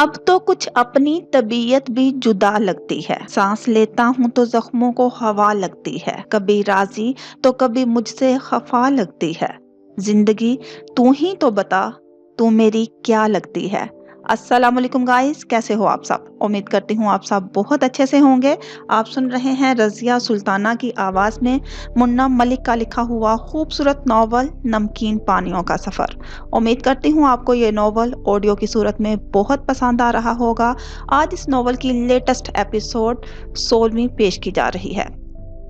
अब तो कुछ अपनी तबीयत भी जुदा लगती है। सांस लेता हूँ तो जख्मों को हवा लगती है। कभी राजी तो कभी मुझसे खफा लगती है। जिंदगी तू ही तो बता, तू मेरी क्या लगती है। अस्सलाम वालेकुम गाइस, कैसे हो आप सब। उम्मीद करती हूँ आप सब बहुत अच्छे से होंगे। आप सुन रहे हैं रजिया सुल्ताना की आवाज में मुन्ना मलिक का लिखा हुआ खूबसूरत नॉवल नमकीन पानियों का सफर। उम्मीद करती हूँ आपको ये नॉवल ऑडियो की सूरत में बहुत पसंद आ रहा होगा। आज इस नॉवल की लेटेस्ट एपिसोड 16वीं पेश की जा रही है।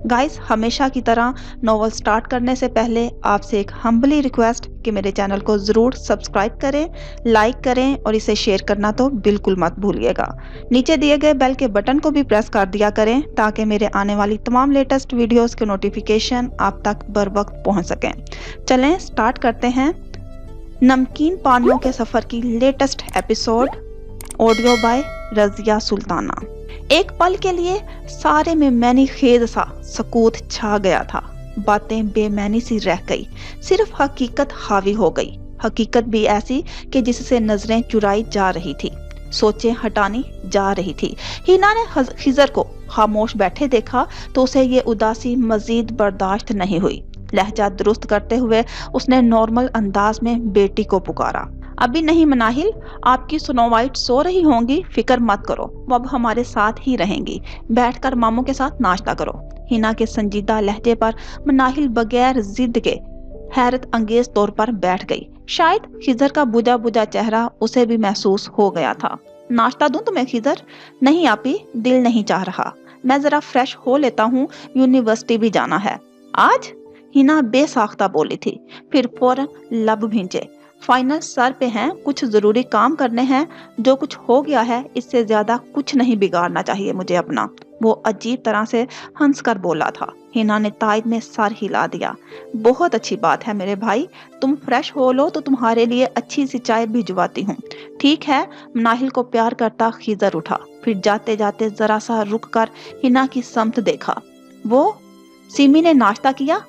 गाइस, हमेशा की तरह नॉवल स्टार्ट करने से पहले आपसे एक हम्बली रिक्वेस्ट कि मेरे चैनल को ज़रूर सब्सक्राइब करें, लाइक करें और इसे शेयर करना तो बिल्कुल मत भूलिएगा। नीचे दिए गए बेल के बटन को भी प्रेस कर दिया करें ताकि मेरे आने वाली तमाम लेटेस्ट वीडियोस के नोटिफिकेशन आप तक बर वक्त पहुँच सकें। चलें स्टार्ट करते हैं नमकीन पानियों के सफर की latest episode, audio by Razia Sultana. एक पल के लिए सारे में मैनी खेद सा सकूत छा गया था। बातें बेमैनी सी रह गई, सिर्फ हकीकत हावी हो गई। हकीकत भी ऐसी कि जिससे नजरें चुराई जा रही थी, सोचें हटानी जा रही थी। हिना ने खिजर को खामोश बैठे देखा तो उसे ये उदासी मजीद बर्दाश्त नहीं हुई। लहजा दुरुस्त करते हुए उसने नॉर्मल अंदाज में बेटी को पुकारा। अभी नहीं मनाहिल, आपकी स्नो वाइट सो रही होंगी, फिक्र मत करो, वो अब हमारे साथ ही रहेंगी। बैठकर मामू के साथ नाश्ता करो। हिना के संजीदा लहजे पर मनाहिल बगैर जिद के हैरत अंगेज तौर पर बैठ गई। शायद खिजर का बुझा बुझा चेहरा उसे भी महसूस हो गया था। नाश्ता दूं तुम्हें खिजर? नहीं आपी, दिल नहीं चाह रहा, मैं जरा फ्रेश हो लेता हूँ, यूनिवर्सिटी भी जाना है। आज? हिना बेसाख्ता बोली थी, फिर फौरन लब भींचे। फाइनल सर पे हैं, कुछ जरूरी काम करने हैं। जो कुछ हो गया है इससे ज्यादा कुछ नहीं बिगाड़ना चाहिए मुझे अपना। वो अजीब तरह से हंसकर बोला था। हिना ने तायद में सर हिला दिया। बहुत अच्छी बात है मेरे भाई, तुम फ्रेश हो लो तो तुम्हारे लिए अच्छी सी चाय भिजवाती हूँ। ठीक है। मनाहिल को प्यार करता खिजर उठा, फिर जाते जाते जरा सा रुक कर हिना की समत देखा। वो सिमी ने नाश्ता किया?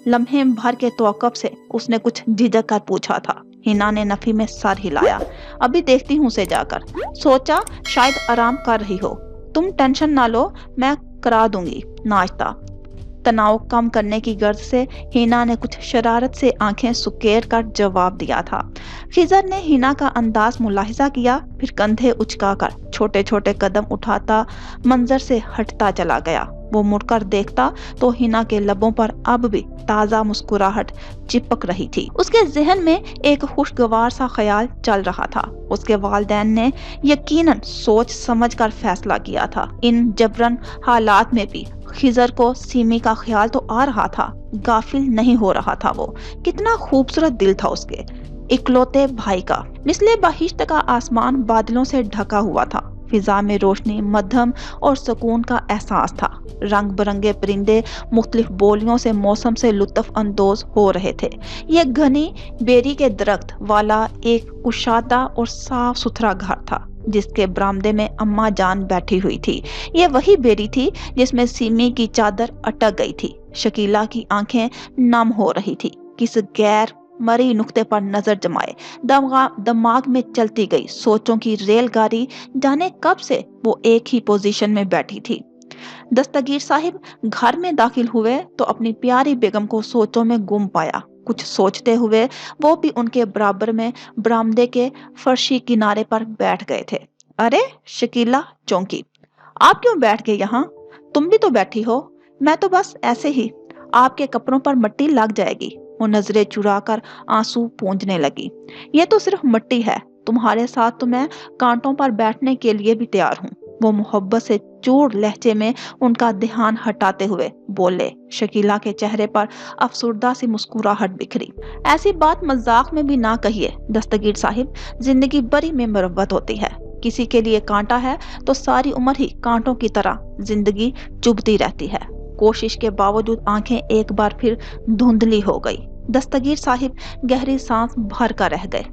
लम्हे भर के तवक्कुफ से उसने कुछ झिझक कर पूछा था। हिना ने नफी में सर हिलाया। अभी देखती हूँ उसे जाकर, सोचा शायद आराम कर रही हो। तुम टेंशन ना लो, मैं करा दूंगी नाश्ता। तनाव कम करने की गर्ज से हिना ने कुछ शरारत से आंखें सुकेर कर जवाब दिया था। खिजर ने हिना का अंदाज मुलाहिजा किया, फिर कंधे उचकाकर छोटे छोटे कदम उठाता मंजर से हटता चला गया। वो मुड़कर देखता तो हिना के लबों पर अब भी ताजा मुस्कुराहट चिपक रही थी। उसके जहन में एक खुशगवार सा ख्याल चल रहा था। उसके वालिदैन ने यकीनन सोच समझकर फैसला किया था। इन जबरन हालात में भी खिजर को सीमी का ख्याल तो आ रहा था, गाफिल नहीं हो रहा था। वो कितना खूबसूरत दिल था उसके इकलौते भाई का। निचले बहिश्त का आसमान बादलों से ढका हुआ था। फिजा में रोशनी, मध्यम और सुकून का एहसास था। रंग बिरंगे परिंदे मुख्तलिफ बोलियों से मौसम से लुत्फ अंदोज हो रहे थे। ये घनी बेरी के दरख्त वाला एक कुशादा और साफ सुथरा घर था जिसके बरामदे में अम्मा जान बैठी हुई थी। ये वही बेरी थी जिसमें सीमी की चादर अटक गई थी। शकीला की आंखें नम हो रही थी। किस गैर मरी नुक्ते पर नजर जमाए दिमाग में चलती गई सोचों की रेलगाड़ी जाने कब से वो एक ही पोजीशन में बैठी थी। दस्तगीर साहिब घर में दाखिल हुए तो अपनी प्यारी बेगम को सोचों में गुम पाया। कुछ सोचते हुए वो भी उनके बराबर में बरामदे के फर्शी किनारे पर बैठ गए थे। अरे शकीला चौंकी, आप क्यों बैठ गए यहाँ? तुम भी तो बैठी हो। मैं तो बस ऐसे ही, आपके कपड़ों पर मिट्टी लग जाएगी। वो नजरें चुराकर आंसू पूंझने लगी। ये तो सिर्फ मिट्टी है, तुम्हारे साथ तो मैं कांटों पर बैठने के लिए भी तैयार हूँ। वो मोहब्बत से चूर लहजे में उनका ध्यान हटाते हुए बोले। शकीला के चेहरे पर अफसुर्दा सी मुस्कुराहट बिखरी। ऐसी बात मजाक में भी ना कहिए दस्तगीर साहिब, जिंदगी बड़ी में मुरव्वत होती है। किसी के लिए कांटा है तो सारी उम्र ही कांटों की तरह जिंदगी चुभती रहती है। कोशिश के बावजूद आंखें एक बार फिर धुंधली हो गई। दस्तगीर साहिब गहरी सांस भर कर रह गए।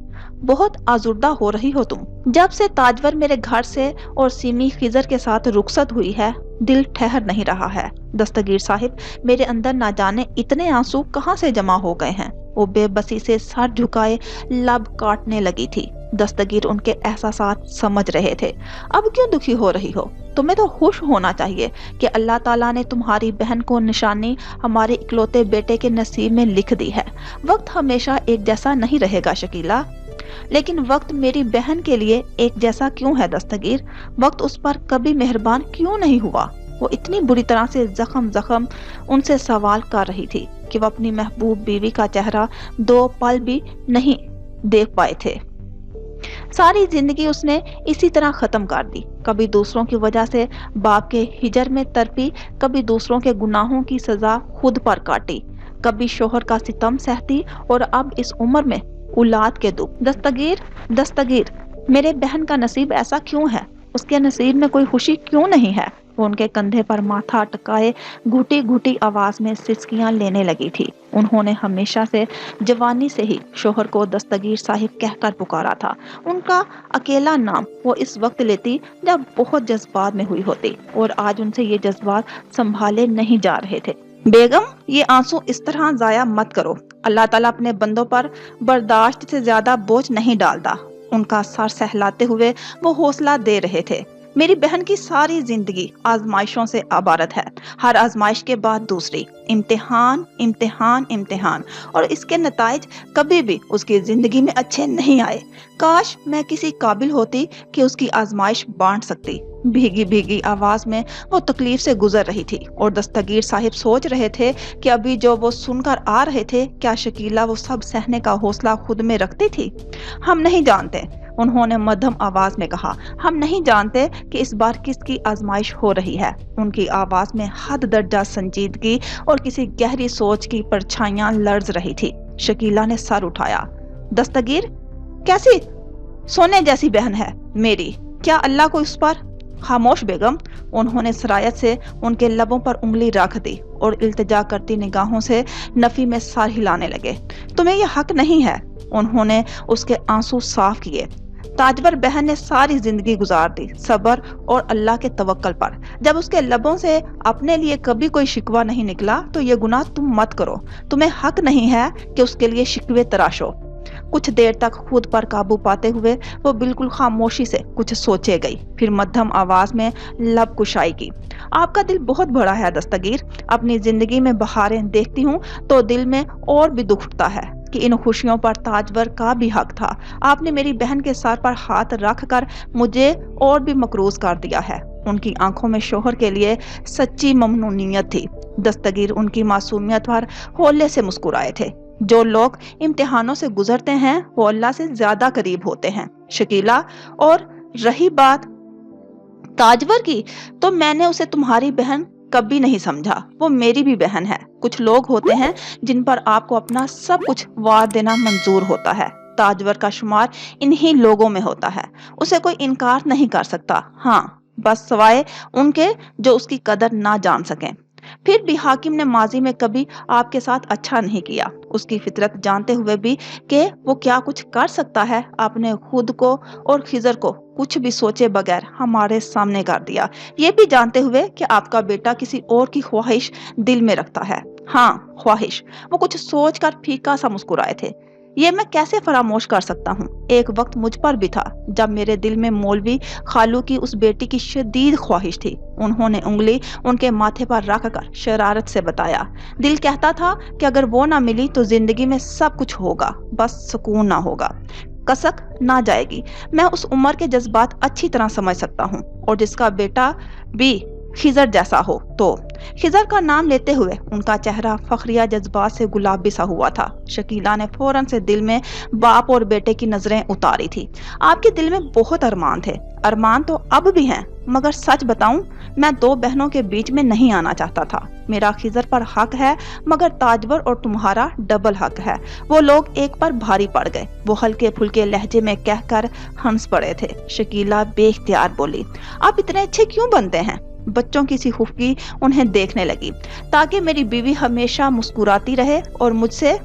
बहुत आजुर्दा हो रही हो तुम। जब से ताजवर मेरे घर से और सीमी खिजर के साथ रुखसत हुई है, दिल ठहर नहीं रहा है। दस्तगीर साहिब, मेरे अंदर ना जाने इतने आंसू कहाँ से जमा हो गए हैं। वो बेबसी से सर झुकाए लब काटने लगी थी। दस्तगीर उनके एहसासात समझ रहे थे। अब क्यों दुखी हो रही हो? तुम्हें तो खुश होना चाहिए कि अल्लाह ताला ने तुम्हारी बहन को निशानी हमारे इकलौते बेटे के नसीब में लिख दी है। वक्त हमेशा एक जैसा नहीं रहेगा शकीला, लेकिन वक्त मेरी बहन के लिए एक जैसा क्यों है दस्तगीर? वक्त उस पर कभी मेहरबान क्यों नहीं हुआ? वो इतनी बुरी तरह से जख्म उनसे सवाल कर रही थी कि वो अपनी महबूब बीवी का चेहरा 2 पल भी नहीं देख पाए थे। सारी जिंदगी उसने इसी तरह खत्म कर दी। कभी दूसरों की वजह से बाप के हिजर में तड़पी, कभी दूसरों के गुनाहों की सजा खुद पर काटी, कभी शोहर का सितम सहती, और अब इस उम्र में औलाद के दुख। दस्तगीर, मेरे बहन का नसीब ऐसा क्यों है? उसके नसीब में कोई खुशी क्यों नहीं है? वो उनके कंधे पर माथा टकाए घुटी घुटी आवाज में सिसकियां लेने लगी थी। उन्होंने हमेशा से जवानी से ही शोहर को दस्तगीर साहिब कहकर पुकारा था। उनका अकेला नाम वो इस वक्त लेती जब बहुत जज्बात में हुई होती, और आज उनसे ये जज्बात संभाले नहीं जा रहे थे। बेगम, ये आंसू इस तरह जाया मत करो। अल्लाह ताला अपने बंदों पर बर्दाश्त से ज्यादा बोझ नहीं डालता। उनका सर सहलाते हुए वो हौसला दे रहे थे। मेरी बहन की सारी जिंदगी आजमाइशों से इबारत है। हर आजमाइश के बाद दूसरी, इम्तिहान इम्तिहान इम्तिहान, और इसके नताइज कभी भी उसकी जिंदगी में अच्छे नहीं आए। काश मैं किसी काबिल होती कि उसकी आजमाइश बांट सकती। भीगी भीगी आवाज में वो तकलीफ से गुजर रही थी, और दस्तगीर साहिब सोच रहे थे कि अभी जो वो सुनकर आ रहे थे, क्या शकीला वो सब सहने का हौसला खुद में रखती थी? हम नहीं जानते, उन्होंने मध्यम आवाज में कहा। हम नहीं जानते कि इस बार किसकी आजमाइश हो रही है। उनकी आवाज में हद दर्जा संजीदगी और किसी गहरी सोच की परछाइयां लर्ज रही थी। शकीला ने सर उठाया। दस्तगीर, कैसी सोने जैसी बहन है मेरी, क्या अल्लाह को इस पर? खामोश बेगम, उन्होंने सरायत से उनके लबों पर उंगली रख दी और इल्तिजा करती निगाहों से नफी में सर हिलाने लगे। तुम्हें यह हक नहीं है। उन्होंने उसके आंसू साफ किए। ताजवर बहन ने सारी जिंदगी गुजार दी सब्र और अल्लाह के तवक्कल पर। जब उसके लबों से अपने लिए कभी कोई शिकवा नहीं निकला, तो ये गुनाह तुम मत करो। तुम्हें हक नहीं है कि उसके लिए शिकवे तराशो। कुछ देर तक खुद पर काबू पाते हुए वो बिल्कुल खामोशी से कुछ सोचे गई, फिर मध्यम आवाज में लब कुशाई की। आपका दिल बहुत बड़ा है दस्तगीर। अपनी जिंदगी में बहारें देखती हूँ तो दिल में और भी दुख उठता है कि इन खुशियों पर ताजवर का भी हक था। आपने मेरी बहन के सर पर हाथ रख कर मुझे और भी मकरूज कर दिया है। उनकी आंखों में शोहर के लिए सच्ची ममनूनियत थी। दस्तगीर उनकी मासूमियत पर होले से मुस्कुराए थे। जो लोग इम्तिहानों से गुजरते हैं वो अल्लाह से ज्यादा करीब होते हैं शकीला। और रही बात ताजवर की, तो मैंने उसे तुम्हारी बहन कभी नहीं समझा। वो मेरी भी बहन है। कुछ लोग होते हैं जिन पर आपको अपना सब कुछ वार देना मंजूर होता है। ताजवर का शुमार इन्हीं लोगों में होता है। उसे कोई इनकार नहीं कर सकता, हाँ, बस सवाए उनके जो उसकी कदर ना जान सकें। फिर भी हाकिम ने माजी में कभी आपके साथ अच्छा नहीं किया। उसकी फितरत जानते हुए भी कि वो क्या कुछ कर सकता है, आपने खुद को और खिजर को कुछ भी सोचे बगैर हमारे सामने कर दिया। ये भी जानते हुए कि आपका बेटा किसी और की ख्वाहिश दिल में रखता है। हाँ, ख्वाहिश। वो कुछ सोचकर फीका सा मुस्कुराए थे। ये मैं कैसे फरामोश कर सकता हूँ? एक वक्त मुझ पर भी था जब मेरे दिल में मौलवी खालू की उस बेटी की शदीद ख्वाहिश थी। उन्होंने उंगली उनके माथे पर रखकर शरारत से बताया। दिल कहता था कि अगर वो ना मिली तो जिंदगी में सब कुछ होगा, बस सुकून ना होगा, कसक ना जाएगी। मैं उस उम्र के जज्बात अच्छी तरह समझ सकता हूँ, और जिसका बेटा भी खिजर जैसा हो। तो खिजर का नाम लेते हुए उनका चेहरा फखरिया जज्बात से गुलाबी सा हुआ था। शकीला ने फौरन से दिल में बाप और बेटे की नजरें उतारी थी। आपके दिल में बहुत अरमान थे। अरमान तो अब भी हैं, मगर सच बताऊं, मैं 2 बहनों के बीच में नहीं आना चाहता था। मेरा खिजर पर हक है, मगर ताजवर और तुम्हारा डबल हक है। वो लोग एक पर भारी पड़ गए। वो हल्के फुल्के लहजे में कहकर हंस पड़े थे। शकीला बेख्तियार बोली, आप इतने अच्छे क्यों बनते हैं? बच्चों की सी खुफकी उन्हें देखने लगी, ताकि मेरी बीवी हमेशा मुस्कुराती रहे और मुझसे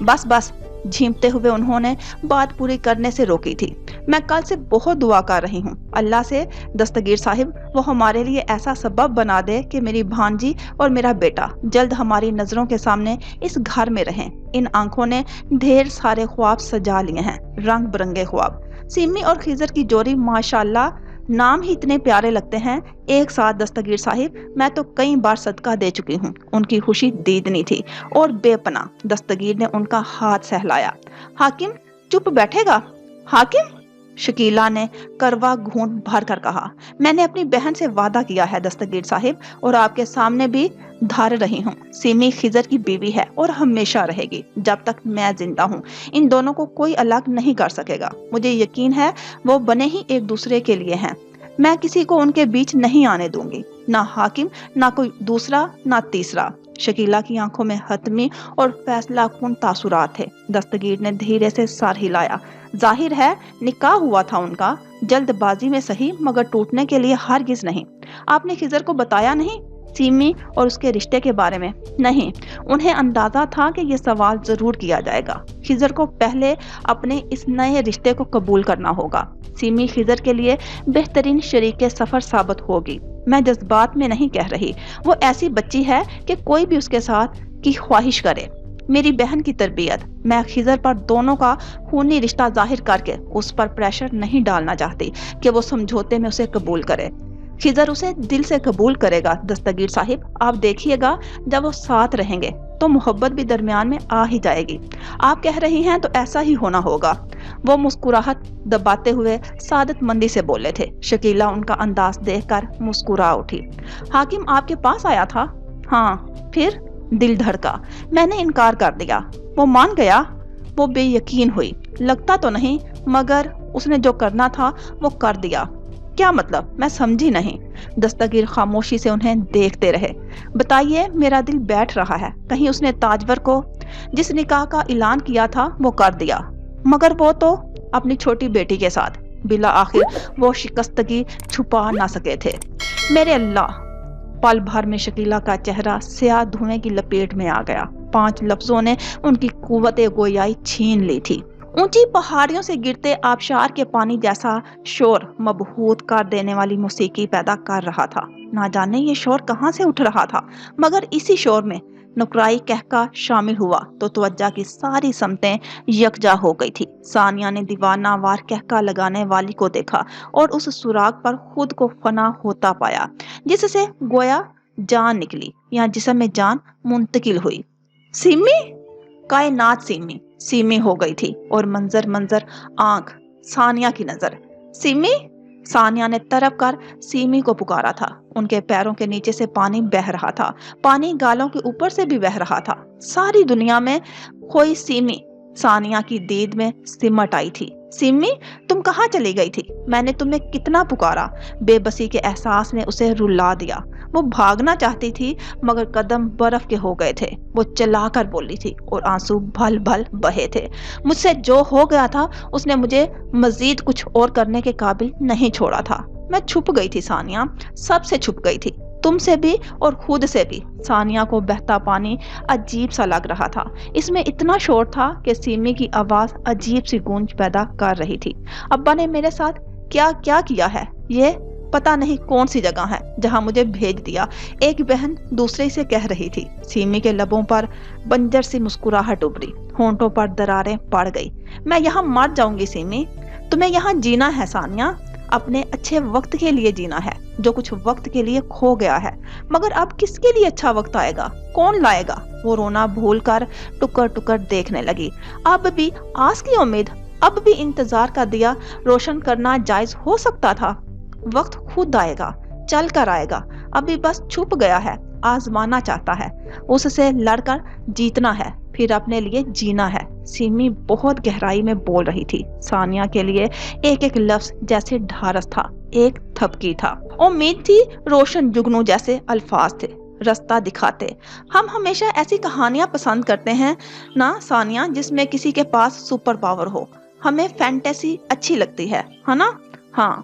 बस झींपते हुए उन्होंने बात पूरी करने से रोकी थी। मैं कल से बहुत दुआ कर रही हूँ अल्लाह से, दस्तगीर साहिब, वो हमारे लिए ऐसा सबब बना दे कि मेरी भांजी और मेरा बेटा जल्द हमारी नजरों के सामने इस घर में रहें। इन आंखों ने ढेर सारे ख्वाब सजा लिए हैं, रंग बिरंगे ख्वाब। सिमी और खिजर की जोड़ी माशाल्लाह, नाम ही इतने प्यारे लगते हैं। एक साथ दस्तगीर साहिब, मैं तो कई बार सदका दे चुकी हूँ। उनकी खुशी दीदनी थी और बेपना। दस्तगीर ने उनका हाथ सहलाया। हाकिम चुप बैठेगा? हाकिम, शकीला ने करवा घूंट भर कर कहा। मैंने अपनी बहन से वादा किया है दस्तगीर साहिब, और आपके सामने भी धार रही हूँ। सिमी खिजर की बीवी है और हमेशा रहेगी जब तक मैं जिंदा हूँ। इन दोनों को कोई अलग नहीं कर सकेगा। मुझे यकीन है वो बने ही एक दूसरे के लिए हैं। मैं किसी को उनके बीच नहीं आने दूंगी, ना हाकिम, ना कोई दूसरा, ना तीसरा। शकीला की आंखों में हतमी और फैसला कुन तासुरात थे। दस्तगीर ने धीरे से सर हिलाया। जाहिर है निकाह हुआ था उनका, जल्दबाजी में सही, मगर टूटने के लिए हरगिज नहीं। आपने खिजर को बताया नहीं सिमी और उसके रिश्ते के बारे में? नहीं, उन्हें अंदाजा था कि ये सवाल जरूर किया जाएगा। खिजर को पहले अपने इस नए रिश्ते को कबूल करना होगा। सिमी खिजर के लिए बेहतरीन शरीके सफर साबित होगी। मैं जज्बात में नहीं कह रही, वो ऐसी बच्ची है कि कोई भी उसके साथ की ख्वाहिश करे। मेरी बहन की तरबियत, मैं खिजर पर दोनों का खूनी रिश्ता जाहिर करके उस पर प्रेशर नहीं डालना चाहती कि वो समझौते में उसे कबूल करे। खिजर उसे दिल से कबूल करेगा दस्तगीर साहिब, आप देखिएगा। जब वो साथ रहेंगे तो मोहब्बत भी दरमियान में आ ही जाएगी। आप कह रही हैं तो ऐसा ही होना होगा। वो मुस्कुराहट दबाते हुए सादत मंदी से बोले थे। शकीला उनका अंदाज देखकर मुस्कुरा उठी। हाकिम आपके पास आया था? हाँ। फिर? दिल धड़का। मैंने इनकार कर दिया। वो मान गया? वो बेयकीन हुई। लगता तो नहीं, मगर उसने जो करना था वो कर दिया। क्या मतलब? मैं समझी नहीं। दस्तगीर खामोशी से उन्हें देखते रहे। बताइए, मेरा दिल बैठ रहा है। कहीं उसने ताजवर को जिस निकाह का ऐलान किया था वो कर दिया, मगर वो तो अपनी छोटी बेटी के साथ। बिला आखिर वो शिकस्तगी छुपा ना सके थे। मेरे अल्लाह! पल भर में शकीला का चेहरा स्याह धुएं की लपेट में आ गया। 5 लफ्जों ने उनकी कुव्वते गोयाई छीन ली थी। ऊंची पहाड़ियों से गिरते आबशार के पानी जैसा शोर मबहूत कर देने वाली मौसीकी पैदा कर रहा था। ना जाने ये शोर कहाँ से उठ रहा था, मगर इसी शोर में नुकराई कहका शामिल हुआ तो तवज्जा की सारी समतें यकजा हो गई थी। सानिया ने दीवाना वार कहका लगाने वाली को देखा और उस सुराग पर खुद को फना होता पाया, जिससे गोया जान निकली या जिस्म में जान मुंतकिल हुई। सिमी! कायनात सिमी सिमी हो गई थी और मंजर मंजर आंख सानिया की नजर। सिमी! सानिया ने तरफ कर सिमी को पुकारा था। उनके पैरों के नीचे से पानी बह रहा था। पानी गालों के ऊपर से भी बह रहा था। सारी दुनिया में खोई सिमी सानिया की दीद में सिमट आई थी। सिमी, तुम कहाँ चली गई थी? मैंने तुम्हें कितना पुकारा। बेबसी के एहसास ने उसे रुला दिया। वो भागना चाहती थी, मगर कदम बर्फ के हो गए थे। वो चिल्लाकर बोली थी और आंसू भल भल बहे थे। मुझसे जो हो गया था उसने मुझे मजीद कुछ और करने के काबिल नहीं छोड़ा था। मैं छुप गई थी सानिया, सबसे छुप गई थी, तुमसे भी और खुद से भी। सानिया को बहता पानी अजीब सा लग रहा था। इसमें इतना शोर था कि सिमी की आवाज अजीब सी गूंज पैदा कर रही थी। अब्बा ने मेरे साथ क्या क्या किया है, ये पता नहीं कौन सी जगह है जहां मुझे भेज दिया, एक बहन दूसरे से कह रही थी। सिमी के लबों पर बंजर सी मुस्कुराहट उभरी, होंठों पर दरारें पड़ गई। मैं यहाँ मर जाऊंगी सिमी, तुम्हें यहाँ जीना है सानिया, अपने अच्छे वक्त के लिए जीना है, जो कुछ वक्त के लिए खो गया है। मगर अब किसके लिए अच्छा वक्त आएगा, कौन लाएगा? वो रोना भूलकर टुकर टुकर देखने लगी। अब भी आस की उम्मीद, अब भी इंतजार का दिया रोशन करना जायज हो सकता था। वक्त खुद आएगा, चल कर आएगा। अभी बस छुप गया है, आजमाना चाहता है, उससे लड़कर जीतना है, फिर अपने लिए जीना है। सिमी बहुत गहराई में बोल रही थी। सानिया के लिए एक एक लफ्ज जैसे ढारस था, एक थपकी था। उम्मीद थी रोशन जुगनू जैसे अल्फाज थे, रास्ता दिखाते। हम हमेशा ऐसी कहानियां पसंद करते हैं ना सानिया, जिसमें किसी के पास सुपर पावर हो। हमें फैंटेसी अच्छी लगती है ना? हाँ।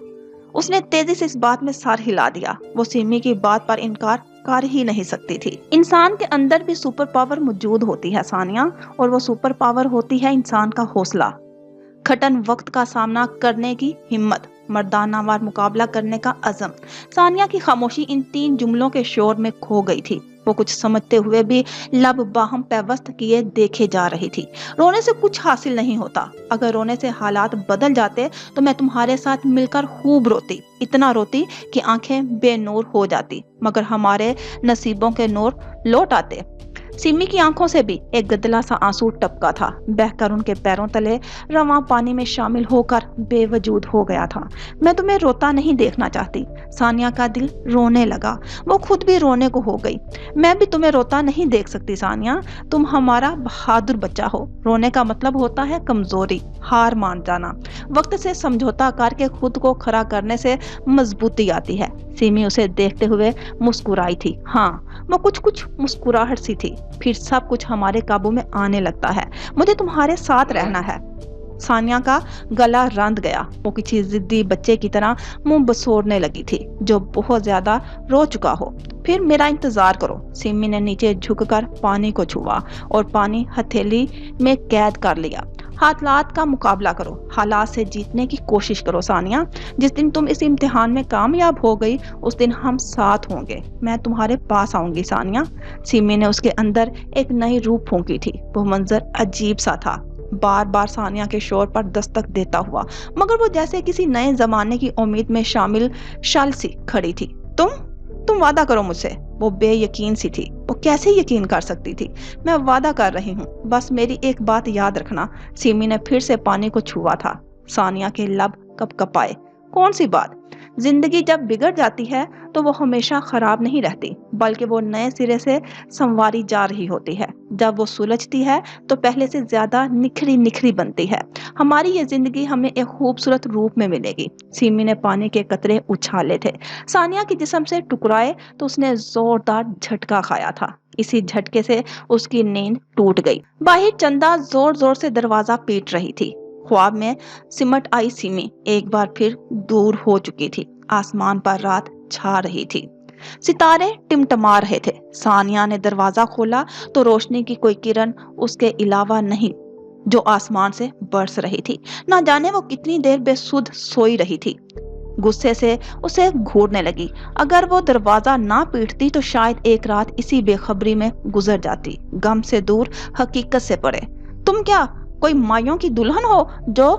उसने तेजी से इस बात में सर हिला दिया। वो सिमी की बात पर इनकार कर ही नहीं सकती थी। इंसान के अंदर भी सुपर पावर मौजूद होती है सानिया, और वो सुपर पावर होती है इंसान का हौसला, खटन वक्त का सामना करने की हिम्मत, मर्दाना वार मुकाबला करने का अज़म। सानिया की खामोशी इन 3 जुमलों के शोर में खो गई थी। वो कुछ समझते हुए भी लब बाहम पैवस्त किए देखे जा रही थी। रोने से कुछ हासिल नहीं होता। अगर रोने से हालात बदल जाते तो मैं तुम्हारे साथ मिलकर खूब रोती, इतना रोती कि आंखें बेनूर हो जाती, मगर हमारे नसीबों के नूर लौट आते। सिमी की आंखों से भी एक गदला सा आंसू टपका था, बहकर उनके पैरों तले रवां पानी में शामिल होकर बेवजूद हो गया था। मैं तुम्हें रोता नहीं देखना चाहती। सानिया का दिल रोने लगा, वो खुद भी रोने को हो गई। मैं भी तुम्हें रोता नहीं देख सकती सानिया, तुम हमारा बहादुर बच्चा हो। रोने का मतलब होता है कमजोरी, हार मान जाना। वक्त से समझौता करके खुद को खड़ा करने से मजबूती आती है। सिमी उसे देखते हुए मुस्कुराई थी। हाँ, वो कुछ मुस्कुराहट सी थी। फिर सब कुछ हमारे काबू में आने लगता है। मुझे तुम्हारे साथ रहना है। सानिया का गला रंध गया। वो किसी जिद्दी बच्चे की तरह मुंह बसोरने लगी थी जो बहुत ज्यादा रो चुका हो। फिर मेरा इंतजार करो। सिमी ने नीचे झुककर पानी को छुआ और पानी हथेली में कैद कर लिया। हालात का मुकाबला करो, हालात से जीतने की कोशिश करो सानिया। जिस दिन तुम इस इम्तिहान में कामयाब हो गई उस दिन हम साथ होंगे। मैं तुम्हारे पास आऊंगी सानिया। सिमी ने उसके अंदर एक नई रूह फूंकी थी। वो मंजर अजीब सा था, बार बार सानिया के शोर पर दस्तक देता हुआ, मगर वो जैसे किसी नए जमाने की उम्मीद में शामिल शल सी खड़ी थी। तुम वादा करो मुझसे। वो बेयकीन सी थी। वो कैसे यकीन कर सकती थी? मैं वादा कर रही हूँ, बस मेरी एक बात याद रखना। सिमी ने फिर से पानी को छुआ था। सानिया के लब कपकपाए। कौन सी बात? जिंदगी जब बिगड़ जाती है तो वो हमेशा खराब नहीं रहती, बल्कि वो नए सिरे से संवारी जा रही होती है। जब वो सुलझती है तो पहले से ज्यादा निखरी निखरी बनती है। हमारी ये जिंदगी हमें एक खूबसूरत रूप में मिलेगी। सिमी ने पानी के कतरे उछाले थे। सानिया के जिस्म से टुकराए तो उसने जोरदार झटका खाया था। इसी झटके से उसकी नींद टूट गई। बाहर चंदा जोर जोर से दरवाजा पीट रही थी। ख्वाब में सिमट आई सिमी एक बार फिर दूर हो चुकी थी। आसमान पर रात छा रही थी, सितारे टिमटिमा रहे थे। सानिया ने दरवाजा खोला तो रोशनी की कोई किरण उसके अलावा नहीं जो आसमान से बरस रही थी। ना जाने वो कितनी देर बेसुध सोई रही थी। गुस्से से उसे घूरने लगी। अगर वो दरवाजा ना पीटती तो शायद एक रात इसी बेखबरी में गुजर जाती, गम से दूर, हकीकत से परे। तुम क्या कोई मायों की दुल्हन हो जो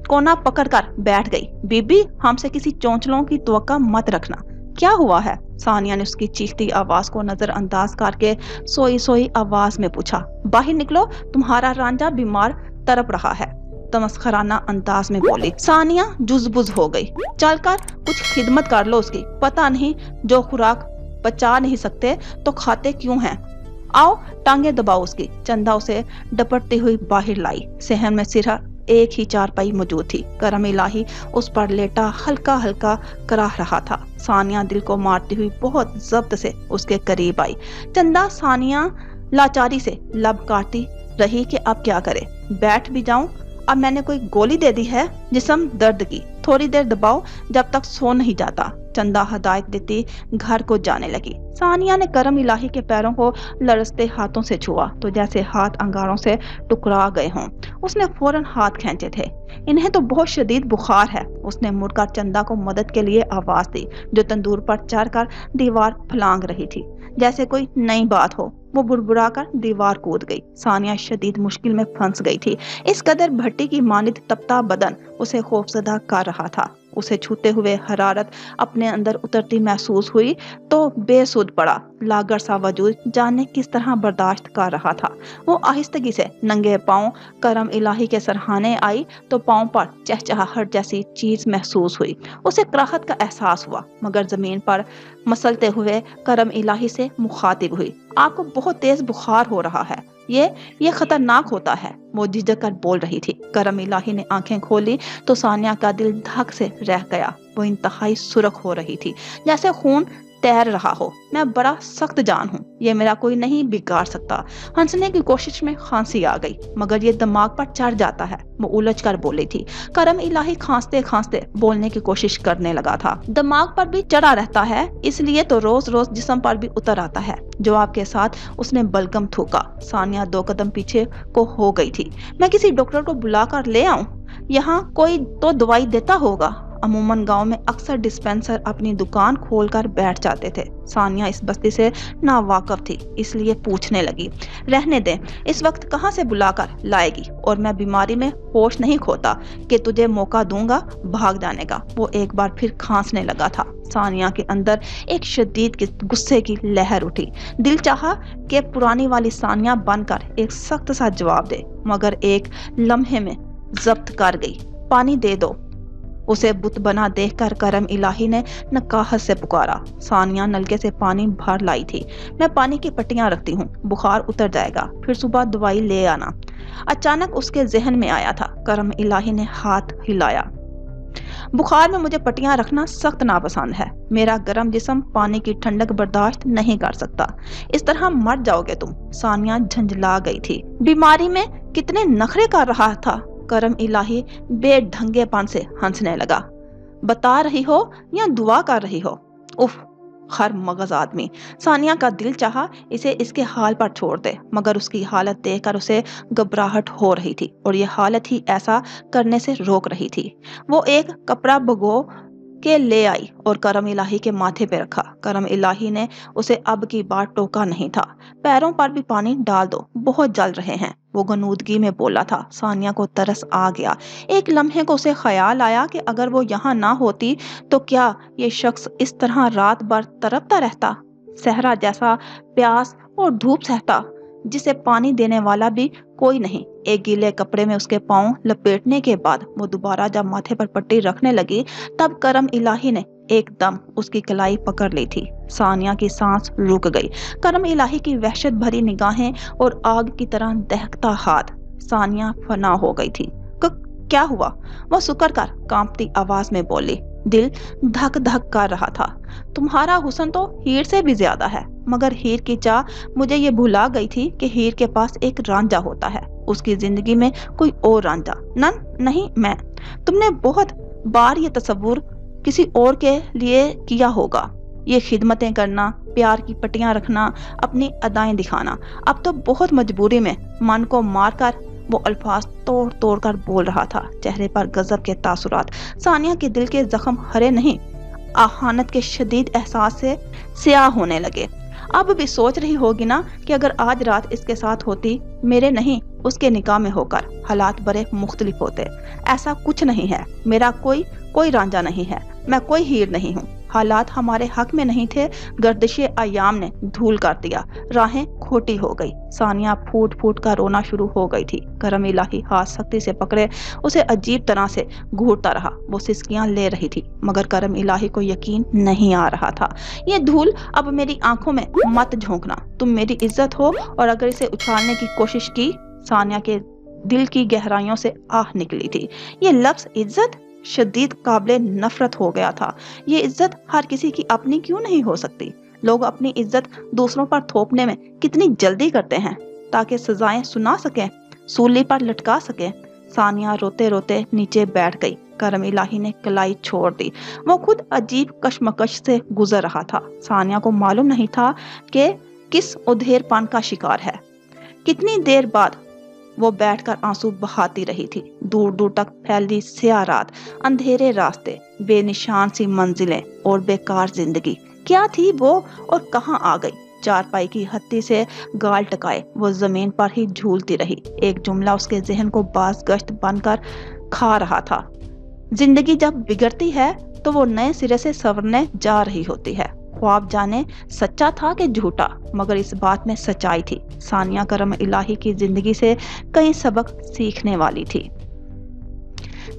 कोना पकड़कर बैठ गई? बीबी, हमसे किसी चौंचलों की तवक्का मत रखना। क्या हुआ है? सानिया ने उसकी चीखती आवाज को नजरअंदाज करके सोई सोई आवाज में पूछा। बाहर निकलो, तुम्हारा रांझा बीमार तड़प रहा है, तमस्खराना अंदाज में बोली। सानिया जुजबुज हो गई। चलकर कुछ खिदमत कर लो उसकी। पता नहीं जो खुराक पचा नहीं सकते तो खाते क्यों हैं। आओ टांगे दबाओ उसकी। चंदा उसे डपटती हुई बाहर लाई। सहन में सिर्फ एक ही चारपाई मौजूद थी। करम इलाही उस पर लेटा हल्का हल्का कराह रहा था। सानिया दिल को मारती हुई बहुत जब्त से उसके करीब आई। चंदा सानिया लाचारी से लब काटती रही कि अब क्या करे। बैठ भी जाऊं? अब मैंने कोई गोली दे दी है जिस्म दर्द की? थोड़ी देर दबाओ जब तक सो नहीं जाता। चंदा हदायत देती घर को जाने लगी। सानिया ने करम इलाही के पैरों को लरसते हाथों से छुआ तो जैसे हाथ अंगारों से टुकरा गए हों। उसने फौरन हाथ खींचे थे। इन्हें तो बहुत शदीद बुखार है। उसने मुड़कर चंदा को मदद के लिए आवाज दी जो तंदूर पर चढ़कर दीवार फलांग रही थी, जैसे कोई नई बात हो। वो बुड़बुड़ाकर दीवार कूद गई। सानिया शदीद मुश्किल में फंस गई थी। इस कदर भट्टी की मानित तपता बदन उसे खौफजदा कर रहा था। उसे छूते हुए हरारत अपने अंदर उतरती महसूस हुई तो बेसुध पड़ा। लागर सा वजूद जाने किस तरह बर्दाश्त कर रहा था। वो आहिस्तगी से नंगे पांव करम इलाही के सरहाने आई तो पांव पर चहचहाहट जैसी चीज महसूस हुई। उसे कराहत का एहसास हुआ, मगर जमीन पर मसलते हुए करम इलाही से मुखातिब हुई। आपको बहुत तेज बुखार हो रहा है, ये खतरनाक होता है, वो झिझक कर बोल रही थी। करम इलाही ने आंखें खोली तो सानिया का दिल धक से रह गया। वो इंतहाई सुरख हो रही थी, जैसे खून तैर रहा हो। मैं बड़ा सख्त जान हूँ, ये मेरा कोई नहीं बिगाड़ सकता। हंसने की कोशिश में खांसी आ गई, मगर ये दिमाग पर चढ़ जाता है, वो उलझ कर बोली थी। करम इलाही खांसते खांसते बोलने की कोशिश करने लगा था। दिमाग पर भी चढ़ा रहता है, इसलिए तो रोज रोज जिस्म पर भी उतर आता है। जवाब के साथ उसने बलगम थूका। सानिया 2 कदम पीछे को हो गई थी। मैं किसी डॉक्टर को बुला कर ले आऊं? यहाँ कोई तो दवाई देता होगा। अमूमन गांव में अक्सर डिस्पेंसर अपनी दुकान खोलकर बैठ जाते थे। सानिया इस बस्ती से नावाकिफ थी, इसलिए पूछने लगी, रहने दे, इस वक्त कहाँ से बुलाकर लाएगी, और मैं बीमारी में होश नहीं खोता कि तुझे मौका दूंगा भाग जाने का। वो एक बार फिर खांसने लगा था। सानिया के अंदर एक शदीद गुस्से की लहर उठी। दिल चाहा कि पुरानी वाली सानिया बनकर एक सख्त सा जवाब दे, मगर एक लम्हे में जब्त कर गई। पानी दे दो। उसे बुत बना देखकर करम इलाही ने नकाहत से पुकारा। सानिया नलके से पानी भर लाई थी। मैं पानी की पट्टियां रखती हूँ, बुखार उतर जाएगा, फिर सुबह दवाई ले आना। अचानक उसके जहन में आया था। करम इलाही ने हाथ हिलाया। बुखार में मुझे पट्टियां रखना सख्त नापसंद है। मेरा गर्म जिस्म पानी की ठंडक बर्दाश्त नहीं कर सकता। इस तरह मर जाओगे तुम। सानिया झंझला गई थी। बीमारी में कितने नखरे कर रहा था। करम इलाही बेढंगेपन से हंसने लगा। बता रही हो या दुआ कर रही हो? उफ, खर मगज आदमी। सानिया का दिल चाहा इसे इसके हाल पर छोड़ दे, मगर उसकी हालत देखकर उसे घबराहट हो रही थी और ये हालत ही ऐसा करने से रोक रही थी। वो एक कपड़ा भगो के ले आई और करम इलाही के माथे पे रखा। करम इलाही ने उसे अब की बार टोका नहीं था। पैरों पर भी पानी डाल दो, बहुत जल रहे हैं, वो गनूदगी में बोला था। सानिया को तरस आ गया। एक लम्हे को उसे ख्याल आया कि अगर वो यहाँ ना होती तो क्या ये शख्स इस तरह रात भर तड़पता रहता, सहरा जैसा प्यास और धूप सहता, जिसे पानी देने वाला भी कोई नहीं। एक गीले कपड़े में उसके पांव लपेटने के बाद वो दोबारा जब माथे पर पट्टी रखने लगी, तब करम इलाही ने एकदम उसकी कलाई पकड़ ली थी। सानिया की सांस रुक गई। करम इलाही की वहशत भरी निगाहें और आग की तरह दहकता हाथ। सानिया फना हो गई थी। क्या हुआ? वो सुकर कर कांपती आवाज में बोली। दिल धक धक कर रहा था। तुम्हारा हुस्न तो हीर से भी ज्यादा है, मगर हीर की चाह मुझे ये भुला गई थी कि हीर के पास एक रांझा होता है, उसकी जिंदगी में कोई और रांझा। नहीं, मैं। तुमने बहुत बार ये तस्वुर किसी और के लिए किया होगा, ये खिदमतें करना, प्यार की पट्टियां रखना, अपनी अदाएं दिखाना। अब तो बहुत मजबूरी में मन को मार कर वो अल्फाज तोड़ तोड़ कर बोल रहा था। चेहरे पर गजब के तासुरात। सानिया के दिल के जख्म हरे नहीं, आहानत के शदीद एहसास से स्याह होने लगे। अब भी सोच रही होगी ना कि अगर आज रात इसके साथ होती, मेरे नहीं उसके निकाह में होकर, हालात बड़े मुख्तलिफ होते। ऐसा कुछ नहीं है, मेरा कोई रांझा नहीं है, मैं कोई हीर नहीं हूँ। हालात हमारे हक में नहीं थे, गर्दिशे अयाम ने धूल कर दिया, राहें खोटी हो गई। सानिया फूट फूट कर रोना शुरू हो गई थी। करम इलाही हाथ सख्ती से पकड़े उसे अजीब तरह से घूरता रहा। वो सिसकियां ले रही थी, मगर करम इलाही को यकीन नहीं आ रहा था। ये धूल अब मेरी आंखों में मत झोंकना, तुम मेरी इज्जत हो, और अगर इसे उछालने की कोशिश की। सानिया के दिल की गहराइयों से आह निकली थी। ये लफ्ज इज्जत शदीद काबिले नफरत हो गया था। ये इज्जत हर किसी की अपनी क्यों नहीं हो सकती? लोग अपनी इज्जत दूसरों पर थोपने में कितनी जल्दी करते हैं ताकि सजाएं सुना सकें, सूली पर लटका सकें। सानिया रोते रोते नीचे बैठ गई। करम इलाही ने कलाई छोड़ दी। वो खुद अजीब कशमकश से गुजर रहा था। सानिया को मालूम नहीं था कि किस उधेरपन का शिकार है। कितनी देर बाद वो बैठकर आंसू बहाती रही थी। दूर दूर तक फैली स्याह रात, अंधेरे रास्ते, बेनिशान सी मंजिलें और बेकार जिंदगी। क्या थी वो और कहाँ आ गई? चारपाई की हत्ती से गाल टकाए वो जमीन पर ही झूलती रही। एक जुमला उसके जहन को बाज गश्त बनकर खा रहा था। जिंदगी जब बिगड़ती है तो वो नए सिरे से संवरने जा रही होती है। ख्वाब जाने सच्चा था कि झूठा, मगर इस बात में सच्चाई थी। सानिया करम इलाही की जिंदगी से कई सबक सीखने वाली थी।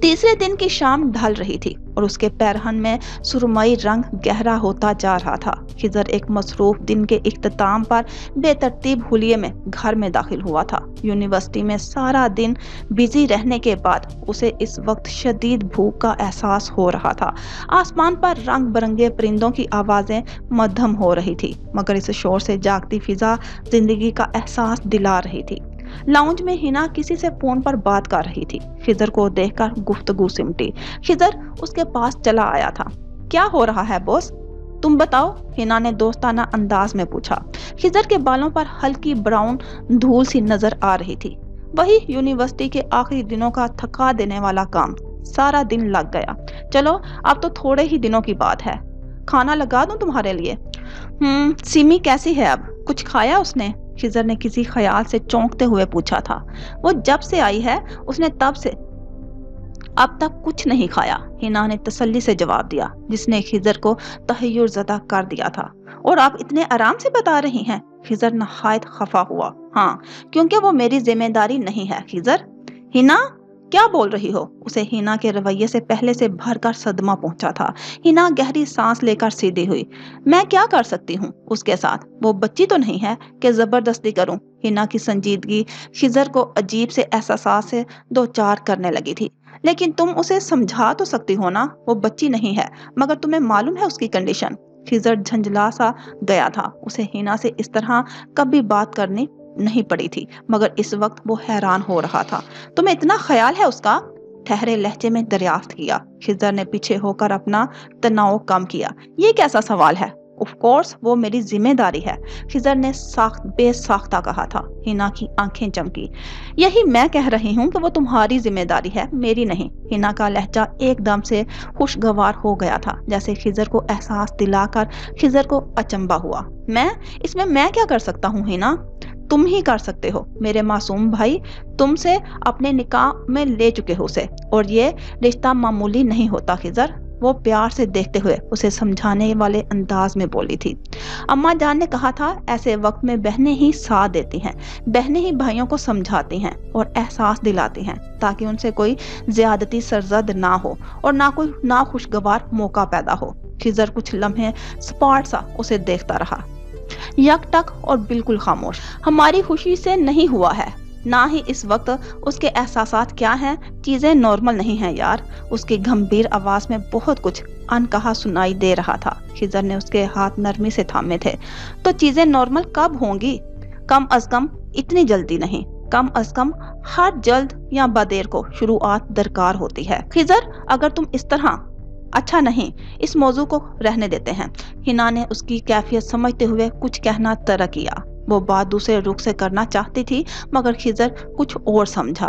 तीसरे दिन की शाम ढल रही थी और उसके पैरहन में सुरमई रंग गहरा होता जा रहा था। खिजर एक मसरूफ दिन के इख्तिताम पर बेतरतीब हुलिये में घर में दाखिल हुआ था। यूनिवर्सिटी में सारा दिन बिजी रहने के बाद उसे इस वक्त शदीद भूख का एहसास हो रहा था। आसमान पर रंग बिरंगे परिंदों की आवाजें मध्यम हो रही थी, मगर इस शोर से जागती फिजा जिंदगी का एहसास दिला रही थी। लाउंज में हिना किसी से फोन पर बात कर रही थी। खिजर को देखकर गुफ्तगू सिमटी। खिजर उसके पास चला आया था। क्या हो रहा है बॉस? तुम बताओ, हिना ने दोस्ताना अंदाज में पूछा। खिजर के बालों पर हल्की ब्राउन धूल सी नजर आ रही थी। वही यूनिवर्सिटी के आखिरी दिनों का थका देने वाला काम। सारा दिन लग गया। चलो अब तो थोड़े ही दिनों की बात है, खाना लगा दूं तुम्हारे लिए? सिमी कैसी है अब, कुछ खाया उसने? खिजर ने किसी ख्याल से चौंकते हुए पूछा था। वो जब से आई है उसने तब से अब तक कुछ नहीं खाया, हिना ने तसल्ली से जवाब दिया, जिसने खिजर को तहय्युर ज़दा कर दिया था। और आप इतने आराम से बता रही हैं? खिजर नहायत खफा हुआ। हाँ, क्योंकि वो मेरी जिम्मेदारी नहीं है खिजर। हिना, क्या बोल रही हो? उसे हिना के रवैये से पहले से भरकर सदमा पहुंचा था। हिना गहरी सांस लेकर सीधी हुई। मैं क्या कर सकती हूँ उसके साथ? वो बच्ची तो नहीं है कि जबरदस्ती करूं। हिना की संजीदगी खिजर को अजीब से एहसास से दो चार करने लगी थी। लेकिन तुम उसे समझा तो सकती हो ना, वो बच्ची नहीं है। मगर तुम्हें मालूम है उसकी कंडीशन? खिजर झंझला सा गया था। उसे हिना से इस तरह कभी बात करनी नहीं पड़ी थी, मगर इस वक्त वो हैरान हो रहा था। तुम्हें इतना ख्याल है उसका? ठहरे लहजे में दरियाफ्त किया। खिजर ने पीछे होकर अपना तनाव कम किया। ये कैसा सवाल है? ऑफ कोर्स वो मेरी जिम्मेदारी है, खिजर ने बेसाख्ता कहा था। हिना की आंखें चमकी। यही मैं कह रही हूँ कि वो तुम्हारी जिम्मेदारी है, मेरी नहीं। हिना का लहजा एकदम से खुशगवार हो गया था, जैसे खिजर को एहसास दिलाकर खिजर को अचंबा हुआ। इसमें मैं क्या कर सकता हूँ हिना? तुम ही कर सकते हो मेरे मासूम भाई। तुमसे अपने निकाह में ले चुके हो उसे, और ये रिश्ता मामूली नहीं होता खिजर। वो प्यार से देखते हुए उसे समझाने वाले अंदाज में बोली थी। अम्मा जान ने कहा था ऐसे वक्त में बहनें ही साथ देती हैं, बहनें ही भाइयों को समझाती हैं और एहसास दिलाती हैं, ताकि उनसे कोई ज्यादती सरजद ना हो और ना कोई नाखुशगवार मौका पैदा हो। खिजर कुछ लम्हे स्पॉट सा उसे देखता रहा, यकटक और बिल्कुल खामोश। हमारी खुशी से नहीं हुआ है, ना ही इस वक्त उसके एहसासात क्या हैं। चीजें नॉर्मल नहीं हैं यार। उसकी गंभीर आवाज में बहुत कुछ अनकहा सुनाई दे रहा था। खिजर ने उसके हाथ नरमी से थामे थे। तो चीजें नॉर्मल कब होंगी? कम अज कम इतनी जल्दी नहीं। कम अज कम हर जल्द या बदेर को शुरुआत दरकार होती है। खिजर, अगर तुम इस तरह अच्छा नहीं, इस मौजू को रहने देते हैं। हिना ने उसकी कैफियत समझते हुए कुछ कहना तरक किया। वो बात दूसरे रुख से करना चाहती थी, मगर खिजर कुछ और समझा।